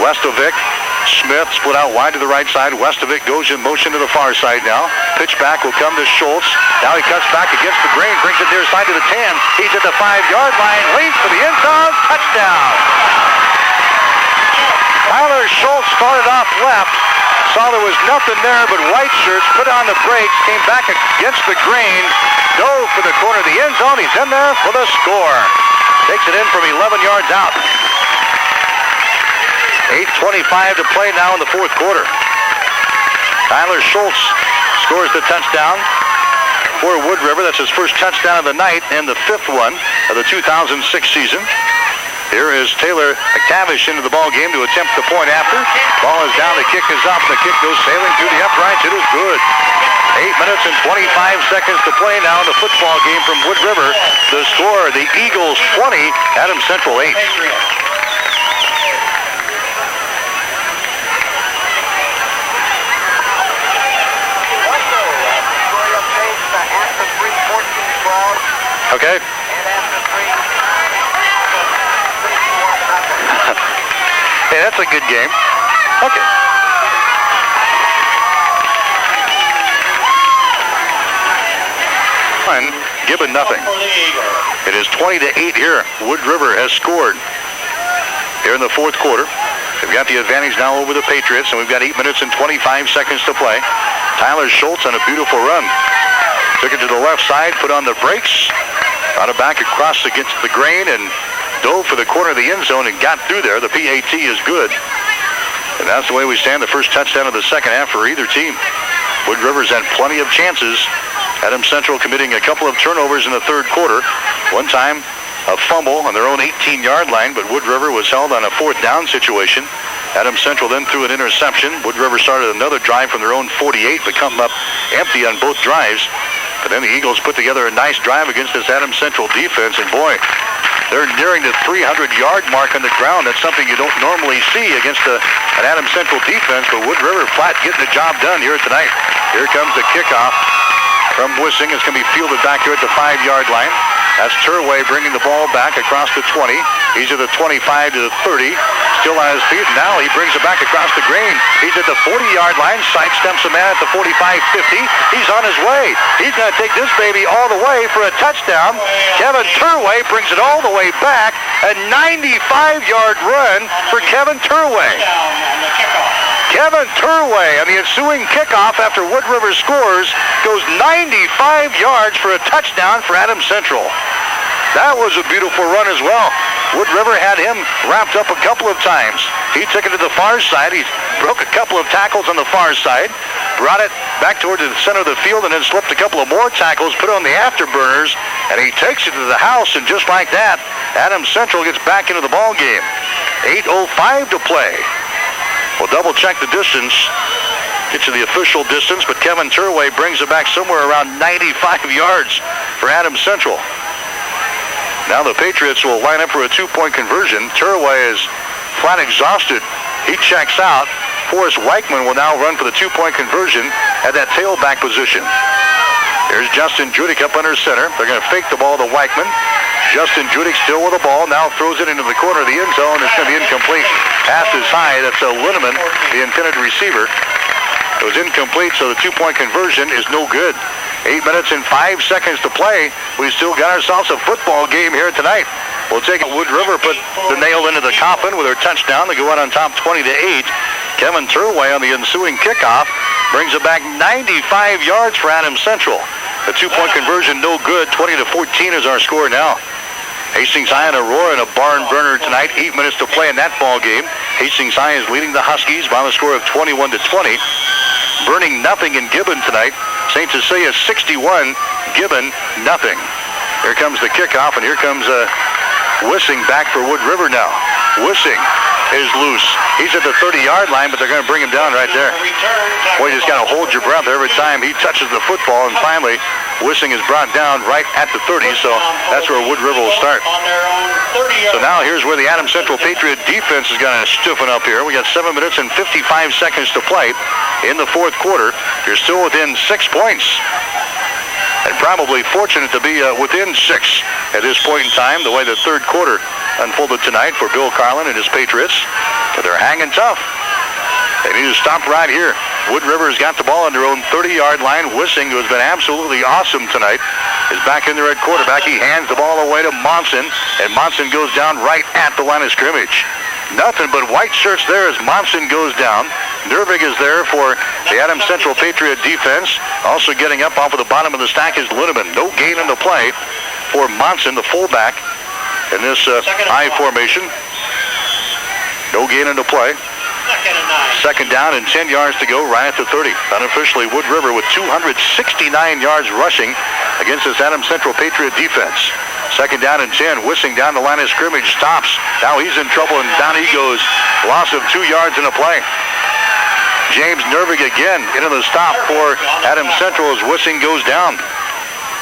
Westovic, Smith split out wide to the right side. Westovic goes in motion to the far side now. Pitch back will come to Schultz. Now he cuts back against the grain, brings it near side to the 10. He's at the 5-yard line, leads for the end zone, touchdown. Tyler Schultz started off left, saw there was nothing there but white shirts, put on the brakes, came back against the grain, dove for the corner of the end zone. He's in there for the score. Takes it in from 11 yards out. 8:25 to play now in the fourth quarter. Tyler Schultz scores the touchdown for Wood River. That's his first touchdown of the night and the 5th one of the 2006 season. Here is Taylor McTavish into the ball game to attempt the point after. Ball is down, the kick is up, the kick goes sailing through the uprights. It is good. 8 minutes and 25 seconds to play now in the football game from Wood River. The score, the Eagles 20, Adams Central 8. Okay. Hey, that's a good game. Okay. Fine. Gibbon nothing. It is 20-8 here. Wood River has scored here in the fourth quarter. They've got the advantage now over the Patriots, and we've got 8 minutes and 25 seconds to play. Tyler Schultz on a beautiful run. Took it to the left side, put on the brakes, brought it back across against the grain, and dove for the corner of the end zone and got through there. The PAT is good. And that's the way we stand. The first touchdown of the second half for either team. Wood River's had plenty of chances. Adams Central committing a couple of turnovers in the third quarter. One time, a fumble on their own 18-yard line, but Wood River was held on a 4th down situation. Adams Central then threw an interception. Wood River started another drive from their own 48, but come up empty on both drives. But then the Eagles put together a nice drive against this Adams Central defense, and boy, they're nearing the 300-yard mark on the ground. That's something you don't normally see against an Adams Central defense, but Wood River flat getting the job done here tonight. Here comes the kickoff from Wissing. It's going to be fielded back here at the 5-yard line. That's Turway bringing the ball back across the 20. He's at the 25 to the 30. Still on his feet. Now he brings it back across the green. He's at the 40-yard line. Sidesteps a man at the 45-50. He's on his way. He's going to take this baby all the way for a touchdown. Kevin Turway brings it all the way back. A 95-yard run for Kevin Turway. Kevin Turway on the ensuing kickoff after Wood River scores goes 95 yards for a touchdown for Adams Central. That was a beautiful run as well. Wood River had him wrapped up a couple of times. He took it to the far side. He broke a couple of tackles on the far side, brought it back toward the center of the field, and then slipped a couple of more tackles, put it on the afterburners, and he takes it to the house, and just like that, Adams Central gets back into the ball game. 8:05 to play. We'll double check the distance, get you the official distance, but Kevin Turway brings it back somewhere around 95 yards for Adams Central. Now the Patriots will line up for a two-point conversion. Turway is flat exhausted. He checks out. Forrest Weichman will now run for the two-point conversion at that tailback position. Here's Justin Judick up under center. They're going to fake the ball to Weichman. Justin Judick still with the ball. Now throws it into the corner of the end zone. It's going to be incomplete. Pass is high. That's Linneman, the intended receiver. It was incomplete, so the two-point conversion is no good. 8 minutes and 5 seconds to play. We've still got ourselves a football game here tonight. We'll take it. Wood River put the nail into the coffin with their touchdown. They go out on top 20-8. Kevin Turway on the ensuing kickoff brings it back 95 yards for Adams Central. The two-point conversion no good. 20-14 is our score now. Hastings High and Aurora in a barn burner tonight. 8 minutes to play in that ball game. Hastings High is leading the Huskies by the score of 21-20. Burning nothing in Gibbon tonight. St. Cecilia 61, Gibbon nothing. Here comes the kickoff, and here comes Wissing back for Wood River now. Wissing is loose. He's at the 30-yard line, but they're going to bring him down right there. Boy, you just got to hold your breath every time he touches the football, and finally Wissing is brought down right at the 30, so that's where Wood River will start. So now here's where the Adams Central Patriot defense is going to stiffen up here. We got 7 minutes and 55 seconds to play in the fourth quarter. You're still within 6 points, and probably fortunate to be within 6 at this point in time, the way the third quarter unfolded tonight for Bill Carlin and his Patriots. But they're hanging tough. They need to stop right here. Wood River has got the ball on their own 30-yard line. Wissing, who has been absolutely awesome tonight, is back in there at quarterback. He hands the ball away to Monson, and Monson goes down right at the line of scrimmage. Nothing but white shirts there as Monson goes down. Nervig is there for the Adams Central Patriot defense. Also getting up off of the bottom of the stack is Linneman. No gain in the play for Monson, the fullback, in this I formation. No gain in the play. Second down and 10 yards to go, right at the 30. Unofficially, Wood River with 269 yards rushing against this Adams Central Patriot defense. Second down and 10. Wissing down the line of scrimmage. Stops. Now he's in trouble, and down he goes. Loss of 2 yards in the play. James Nervig again into the stop for Adams Central as Wissing goes down.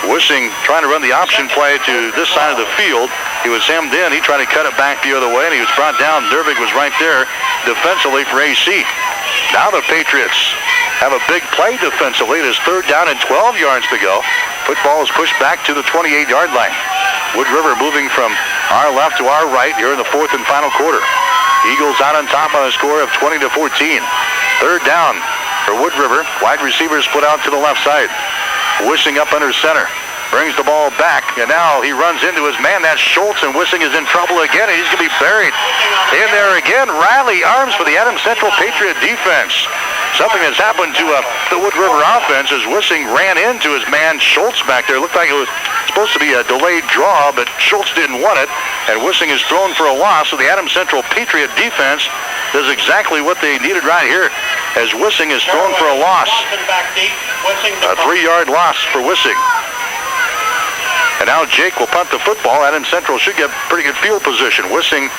Wissing trying to run the option play to this side of the field. He was hemmed in. He tried to cut it back the other way, and he was brought down. Nervig was right there defensively for AC. Now the Patriots have a big play defensively. It is third down and 12 yards to go. Football is pushed back to the 28-yard line. Wood River moving from our left to our right here in the fourth and final quarter. Eagles out on top on a score of 20-14. Third down for Wood River. Wide receivers split out to the left side. Wissing up under center. Brings the ball back, and now he runs into his man. That's Schultz, and Wissing is in trouble again, and he's going to be buried. In there again, rally arms for the Adams Central Patriot defense. Something that's happened to the Wood River offense as Wissing ran into his man Schultz back there. It looked like it was supposed to be a delayed draw, but Schultz didn't want it, and Wissing is thrown for a loss. So the Adams Central Patriot defense does exactly what they needed right here, as Wissing is thrown for a loss. A 3-yard loss for Wissing. And now Jake will punt the football. Adams Central should get pretty good field position. Wissing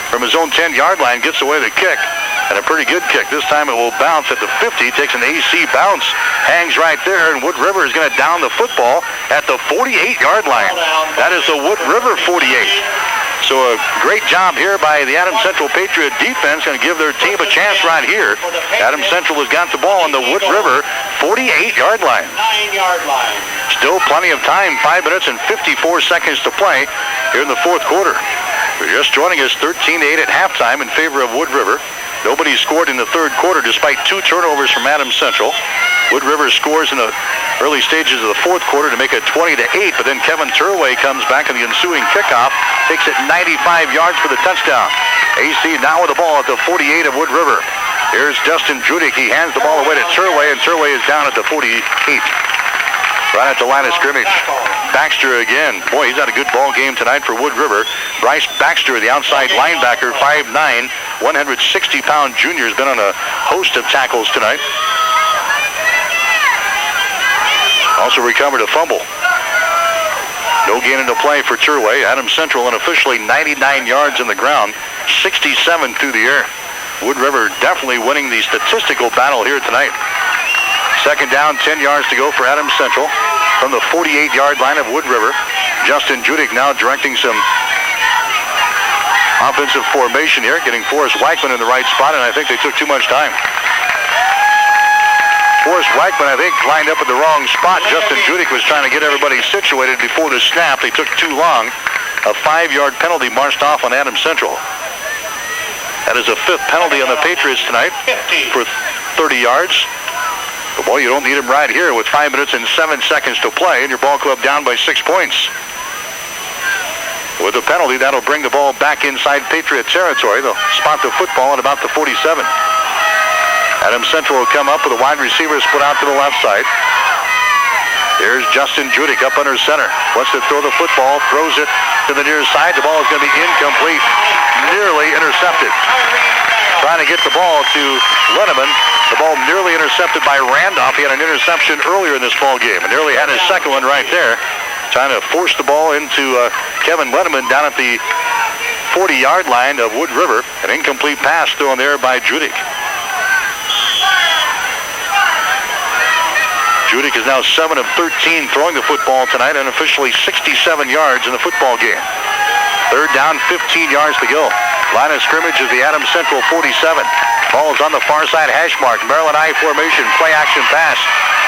from his own 10-yard line gets away the kick, and a pretty good kick. This time it will bounce at the 50, takes an AC bounce, hangs right there, and Wood River is going to down the football at the 48-yard line. That is the Wood River 48. So a great job here by the Adams Central Patriot defense, going to give their team a chance right here. Adams Central has got the ball on the Wood River 48-yard line. 9-yard line. Still plenty of time, 5 minutes and 54 seconds to play here in the fourth quarter. We're just joining us 13-8 at halftime in favor of Wood River. Nobody scored in the third quarter despite 2 turnovers from Adams Central. Wood River scores in the early stages of the fourth quarter to make it 20-8, but then Kevin Turway comes back in the ensuing kickoff, takes it 95 yards for the touchdown. AC now with the ball at the 48 of Wood River. Here's Justin Judik. He hands the ball away to Turway, and Turway is down at the 48. Right at the line of scrimmage. Baxter again. Boy, he's had a good ball game tonight for Wood River. Bryce Baxter, the outside linebacker, 5'9", 160-pound junior, has been on a host of tackles tonight. Also recovered a fumble. No gain into play for Turway. Adams Central unofficially 99 yards in the ground, 67 through the air. Wood River definitely winning the statistical battle here tonight. Second down, 10 yards to go for Adams Central from the 48-yard line of Wood River. Justin Judik now directing some offensive formation here, getting Forrest Weichman in the right spot, and I think they took too much time. Forrest Weichman, I think, lined up at the wrong spot. Justin Judik was trying to get everybody situated before the snap. They took too long. A 5-yard penalty marched off on Adams Central. That is a 5th penalty on the Patriots tonight for 30 yards. But boy, you don't need him right here with 5 minutes and 7 seconds to play, and your ball club down by 6 points. With a penalty, that'll bring the ball back inside Patriot territory. They'll spot the football at about the 47. Adams Central will come up with a wide receiver split out to the left side. Here's Justin Judik up under center. Wants to throw the football, throws it to the near side. The ball is going to be incomplete. Nearly intercepted. Trying to get the ball to Lenneman. The ball nearly intercepted by Randolph. He had an interception earlier in this ball game and nearly had his second one right there. Trying to force the ball into Kevin Lenneman down at the 40-yard line of Wood River. An incomplete pass thrown there by Judik. Judik is now 7 of 13 throwing the football tonight, and officially 67 yards in the football game. Third down, 15 yards to go. Line of scrimmage is the Adams Central 47. Ball is on the far side hash mark. Maryland I formation, play action pass.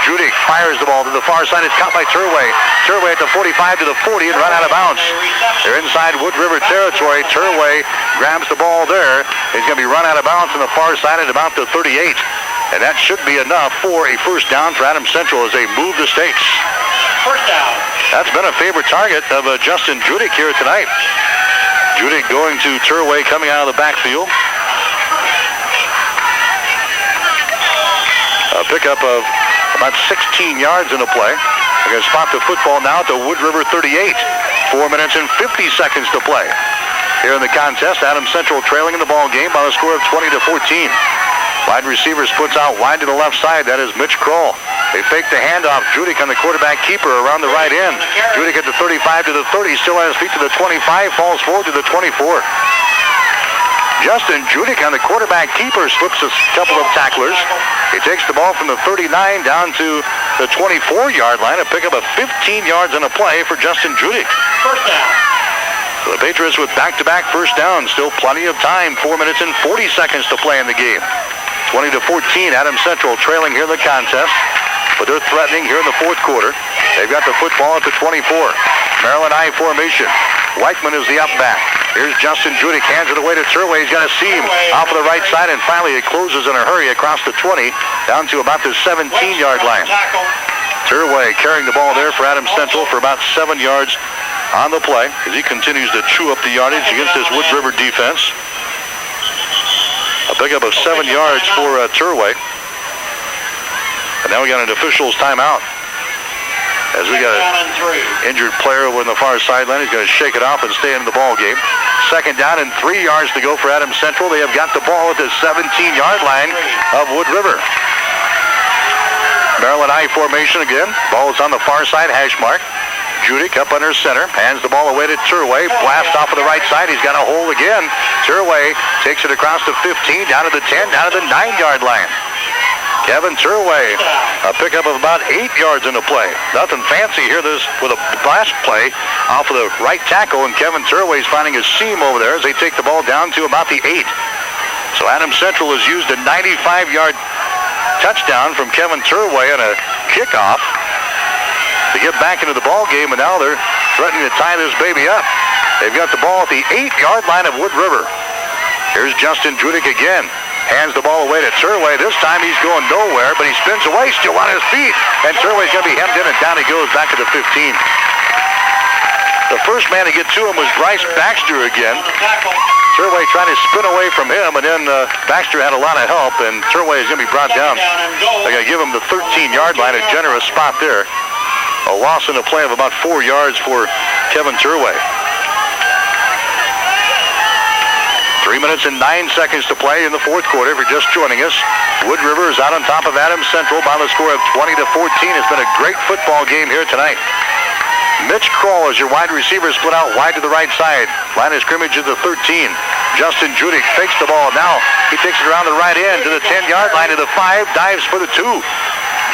Judik fires the ball to the far side. It's caught by Turway. Turway at the 45 to the 40 and run out of bounds. They're inside Wood River territory. Turway grabs the ball there. He's going to be run out of bounds on the far side at about the 38. And that should be enough for a first down for Adams Central as they move the stakes. First down. That's been a favorite target of Justin Judik here tonight. Judik going to Turway coming out of the backfield. A pickup of about 16 yards in the play. They're going to spot the football now at the Wood River 38. 4 minutes and 50 seconds to play. Here in the contest, Adams Central trailing in the ball game by a score of 20-14. Wide receiver splits out wide to the left side. That is Mitch Kroll. They fake the handoff. Judik on the quarterback keeper around the right end. Judik at the 35 to the 30. Still on his feet to the 25. Falls forward to the 24. Justin Judik on the quarterback keeper slips a couple of tacklers. He takes the ball from the 39 down to the 24-yard line. A pickup of 15 yards on a play for Justin Judik. First down. So the Patriots with back-to-back first downs. Still plenty of time. 4 minutes and 40 seconds to play in the game. 20-14, Adams Central trailing here in the contest, but they're threatening here in the fourth quarter. They've got the football at the 24. Maryland I formation. Weichman is the up back. Here's Justin Judik, hands it away to Turway. He's got a seam off of the right side, and finally it closes in a hurry across the 20 down to about the 17-yard line. Turway carrying the ball there for Adams Central for about 7 yards on the play as he continues to chew up the yardage against this Wood River defense. A pickup of 7 yards for Turway. And now we got an official's timeout. As we got an injured player over on the far sideline. He's going to shake it off and stay into the ball game. Second down and 3 yards to go for Adams Central. They have got the ball at the 17-yard line of Wood River. Maryland I formation again. Ball is on the far side hash mark. Judik up under center, hands the ball away to Turway, blast off of the right side, he's got a hole again. Turway takes it across the 15, down to the 10, down to the 9-yard line. Kevin Turway, a pickup of about 8 yards in the play. Nothing fancy here, this with a blast play off of the right tackle, and Kevin Turway's finding a seam over there as they take the ball down to about the 8. So Adams Central has used a 95-yard touchdown from Kevin Turway on a kickoff. to get back into the ball game, and now they're threatening to tie this baby up. They've got the ball at the 8-yard line of Wood River. Here's Justin Judick again. Hands the ball away to Turway. This time he's going nowhere, but he spins away, still on his feet. And Turway's going to be hemmed in, and down he goes back to the 15. The first man to get to him was Bryce Baxter again. Turway trying to spin away from him, and then Baxter had a lot of help, and Turway is going to be brought down. They're going to give him the 13-yard line, a generous spot there. A loss in the play of about 4 yards for Kevin Turway. 3 minutes and 9 seconds to play in the fourth quarter. If you're just joining us, Wood River is out on top of Adams Central by the score of 20-14. It's been a great football game here tonight. Mitch Kroll is your wide receiver, split out wide to the right side. Line of scrimmage is the 13. Justin Judick fakes the ball. Now he takes it around the right end to the 10-yard line to the 5, dives for the 2.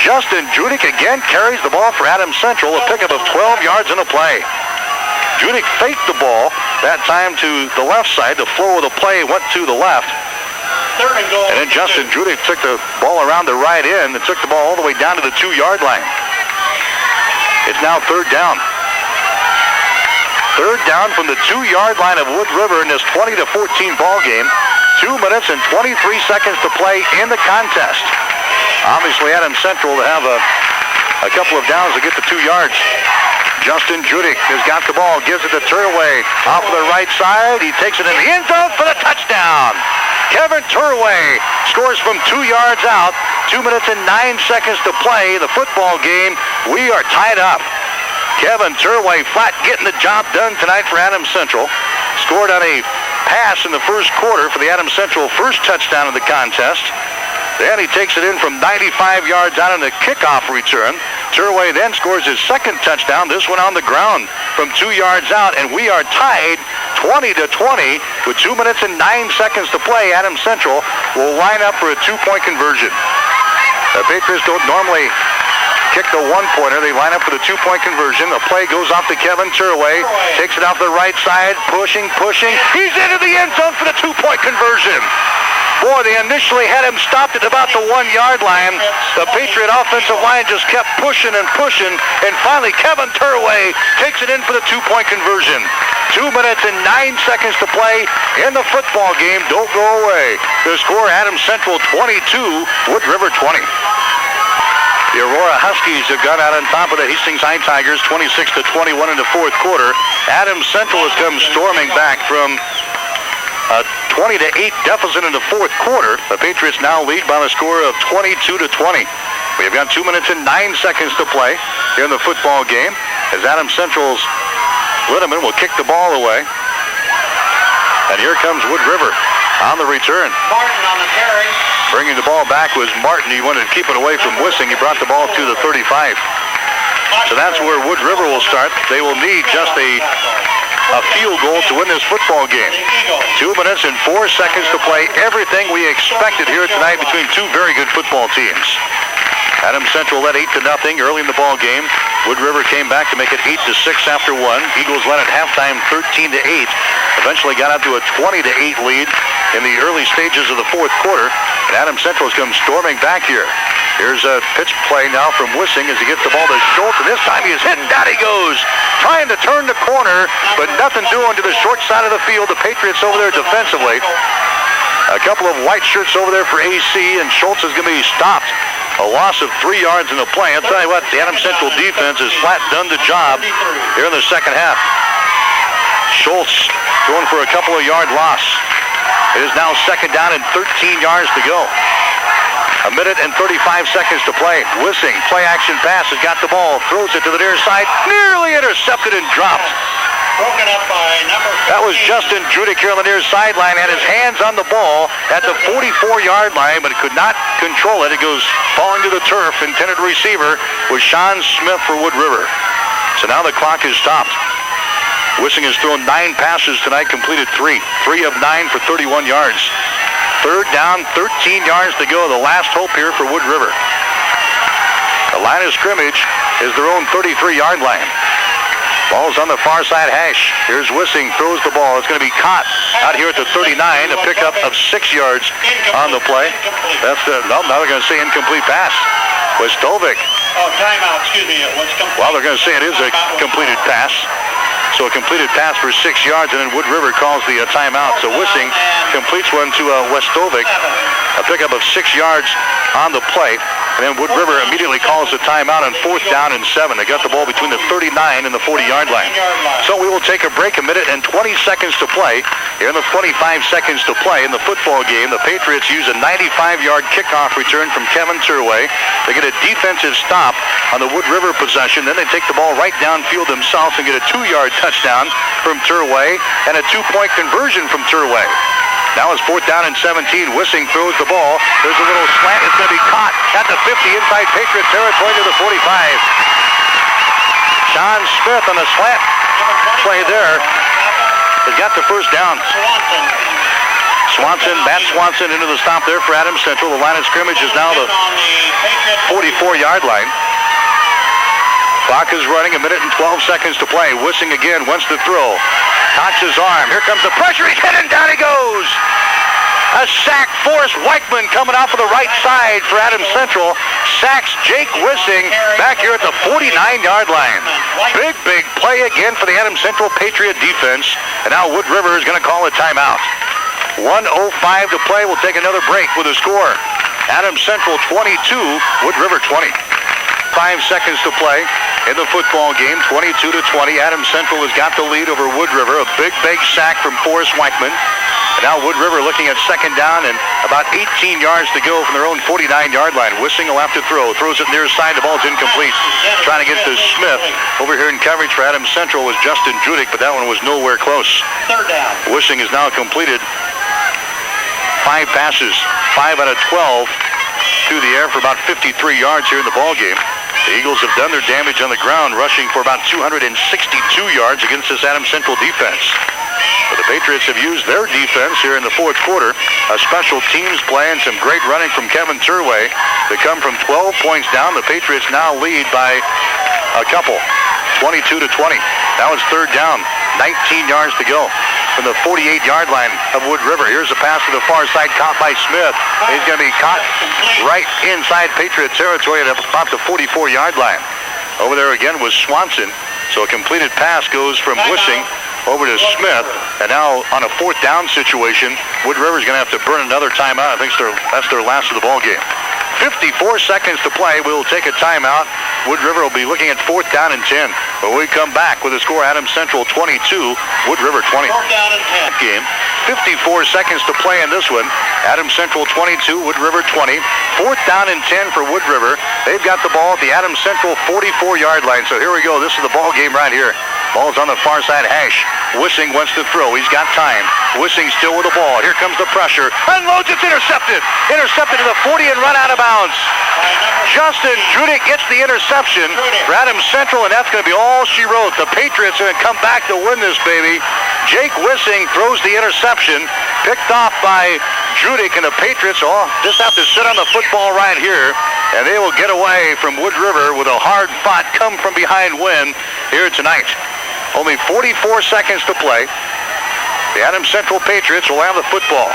Justin Judick again carries the ball for Adams Central, a pickup of 12 yards in a play. Judick faked the ball, that time to the left side. The flow of the play went to the left. And then Justin Judick took the ball around the right end and took the ball all the way down to the 2-yard line. It's now third down. Third down from the 2-yard line of Wood River in this 20-14 ball game. 2 minutes and 23 seconds to play in the contest. Obviously, Adams Central to have a couple of downs to get to 2 yards. Justin Judick has got the ball, gives it to Turway off of the right side. He takes it in the end zone for the touchdown. Kevin Turway scores from 2 yards out. 2 minutes and 9 seconds to play the football game. We are tied up. Kevin Turway flat getting the job done tonight for Adams Central. Scored on a pass in the first quarter for the Adams Central first touchdown of the contest. Then he takes it in from 95 yards out on the kickoff return. Turway then scores his second touchdown, this one on the ground from 2 yards out, and we are tied 20-20 with 2 minutes and 9 seconds to play. Adams Central will line up for a 2-point conversion. The Patriots don't normally kick the 1-pointer. They line up for the 2-point conversion. The play goes off to Kevin Turway. Takes it off the right side, pushing. He's into the end zone for the 2-point conversion. Boy, they initially had him stopped at about the 1-yard line. The Patriot offensive line just kept pushing, and finally Kevin Turway takes it in for the 2-point conversion. 2 minutes and 9 seconds to play in the football game. Don't go away. The score, Adams Central 22, Wood River 20. The Aurora Huskies have gone out on top of the Hastings High Tigers 26-21 in the fourth quarter. Adams Central has come storming back from a 20-8 deficit in the fourth quarter. The Patriots now lead by the score of 22-20. We've got 2 minutes and 9 seconds to play here in the football game as Adams Central's Linneman will kick the ball away. And here comes Wood River on the return. Martin on the carry. Bringing the ball back was Martin. He wanted to keep it away from Wissing. He brought the ball to the 35. So that's where Wood River will start. They will need just a field goal to win this football game. 2 minutes and 4 seconds to play. Everything we expected here tonight between two very good football teams. Adams Central led 8-0 early in the ball game. Wood River came back to make it 8-6 after one. Eagles led at halftime 13-8. Eventually got out to a 20-8 lead in the early stages of the fourth quarter. And Adams Central has come storming back here. Here's a pitch play now from Wissing as he gets the ball to Schultz, and this time he is hit, and down he goes. Trying to turn the corner, but nothing doing to the short side of the field. The Patriots over there defensively. A couple of white shirts over there for AC, and Schultz is going to be stopped. A loss of 3 yards in the play. I'll tell you what, the Adams Central defense has flat done the job here in the second half. Schultz going for a couple of yard loss. It is now second down and 13 yards to go. A minute and 35 seconds to play. Wissing, play action pass, has got the ball, throws it to the near side, nearly intercepted and dropped. Broken up by number 15. That was Justin Judick here on the near sideline, had his hands on the ball at the 44-yard line, but could not control it. It goes falling to the turf. Intended receiver was Sean Smith for Wood River. So now the clock is stopped. Wissing has thrown 9 passes tonight, completed 3 of 9 for 31 yards. Third down, 13 yards to go. The last hope here for Wood River. The line of scrimmage is their own 33-yard line. Ball's on the far side hash. Here's Wissing, throws the ball. It's going to be caught out here at the 39. A pickup of 6 yards on the play. That's now they're going to say incomplete pass. Westovik Oh, timeout, excuse me. It was complete. Well, they're going to say it is a completed pass. So a completed pass for 6 yards, and then Wood River calls the timeout. So Wissing completes one to Westovic, a pickup of 6 yards on the play. And then Wood River immediately calls the timeout on 4th down and 7. They got the ball between the 39 and the 40-yard line. So we will take a break, a minute and 20 seconds to play. Here in the 25 seconds to play in the football game, the Patriots use a 95-yard kickoff return from Kevin Turway. They get a defensive stop on the Wood River possession. Then they take the ball right downfield themselves and get a 2-yard touchdown from Turway and a 2-point conversion from Turway. Now it's 4th down and 17. Wissing throws the ball. There's a little slant. It's going to be caught at the 50 inside Patriot territory to the 45. Sean Smith on the slant play there has got the first down. Matt Swanson into the stop there for Adams Central. The line of scrimmage is now the 44-yard line. Clock is running, a minute and 12 seconds to play. Wissing again wants to throw. Cocks his arm. Here comes the pressure. He's hit and down he goes. A sack. Forrest Weichman coming off of the right side for Adams Central. Sacks Jake Wissing back here at the 49-yard line. Big play again for the Adams Central Patriot defense. And now Wood River is going to call a timeout. 1:05 to play. We'll take another break with a score. Adams Central 22, Wood River 20. 5 seconds to play in the football game, 22-20. Adams Central has got the lead over Wood River. A big sack from Forrest Weichman. And now Wood River looking at 2nd down and about 18 yards to go from their own 49-yard line. Wissing will have to throw. Throws it near side. The ball's incomplete. Trying to get to Smith. Over here in coverage for Adams Central was Justin Judick, but that one was nowhere close. 3rd down. Wissing is now completed 5 passes, 5 out of 12 through the air for about 53 yards here in the ball game. The Eagles have done their damage on the ground, rushing for about 262 yards against this Adams Central defense. But the Patriots have used their defense here in the 4th quarter. A special teams play and some great running from Kevin Turway. They come from 12 points down. The Patriots now lead by a couple, 22-20. Now it's 3rd down, 19 yards to go from the 48-yard line of Wood River. Here's a pass to the far side, caught by Smith. He's going to be caught right inside Patriot territory at about the 44-yard line. Over there again was Swanson. So a completed pass goes from Wissing over to Smith. And now on a 4th down situation, Wood River's going to have to burn another timeout. I think that's their last of the ball game. 54 seconds to play. We'll take a timeout. Wood River will be looking at 4th down and 10. But we come back with a score: Adams Central 22, Wood River 20. 4th down and 10. Game. 54 seconds to play in this one. Adams Central 22, Wood River 20. 4th down and 10 for Wood River. They've got the ball at the Adams Central 44-yard line. So here we go. This is the ball game right here. Ball's on the far side hash. Wissing wants to throw. He's got time. Wissing still with the ball. Here comes the pressure. Unloads. It's intercepted. Intercepted to the 40 and run out of bounds. Justin Judick gets the interception for Adams Central, and that's going to be all she wrote. The Patriots are going to come back to win this, baby. Jake Wissing throws the interception, picked off by Judick, and the Patriots just have to sit on the football right here, and they will get away from Wood River with a hard-fought come-from-behind win here tonight. Only 44 seconds to play. The Adams Central Patriots will have the football.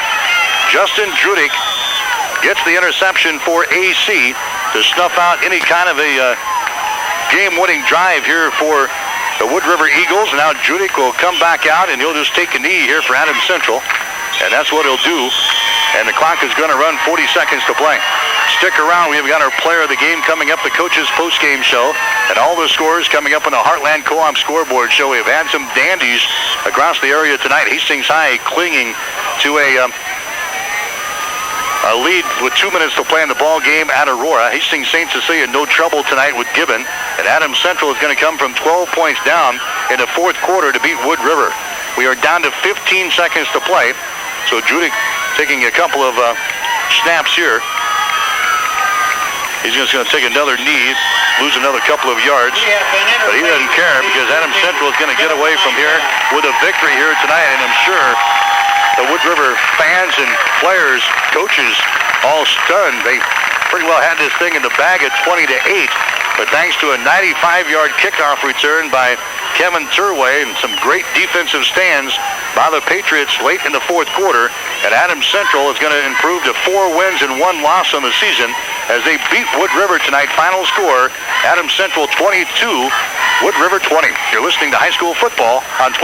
Justin Judick gets the interception for AC to snuff out any kind of a game-winning drive here for the Wood River Eagles. Now Judick will come back out, and he'll just take a knee here for Adams Central. And that's what he'll do. And the clock is going to run 40 seconds to play. Stick around. We've got our player of the game coming up, the coach's post-game show, and all the scores coming up on the Heartland Co-op scoreboard show. We've had some dandies across the area tonight. Hastings High clinging to a lead with 2 minutes to play in the ball game at Aurora. Hastings St. Cecilia no trouble tonight with Gibbon. And Adams Central is going to come from 12 points down in the 4th quarter to beat Wood River. We are down to 15 seconds to play. So Judick taking a couple of snaps here. He's just going to take another knee, lose another couple of yards. But he doesn't care because Adams Central is going to get away from here with a victory here tonight. And I'm sure the Wood River fans and players, coaches, all stunned. They pretty well had this thing in the bag at 20-8. But thanks to a 95-yard kickoff return by Kevin Turway and some great defensive stands by the Patriots late in the fourth quarter, and Adams Central is going to improve to 4 wins and 1 loss on the season as they beat Wood River tonight. Final score, Adams Central 22, Wood River 20. You're listening to high school football on 12.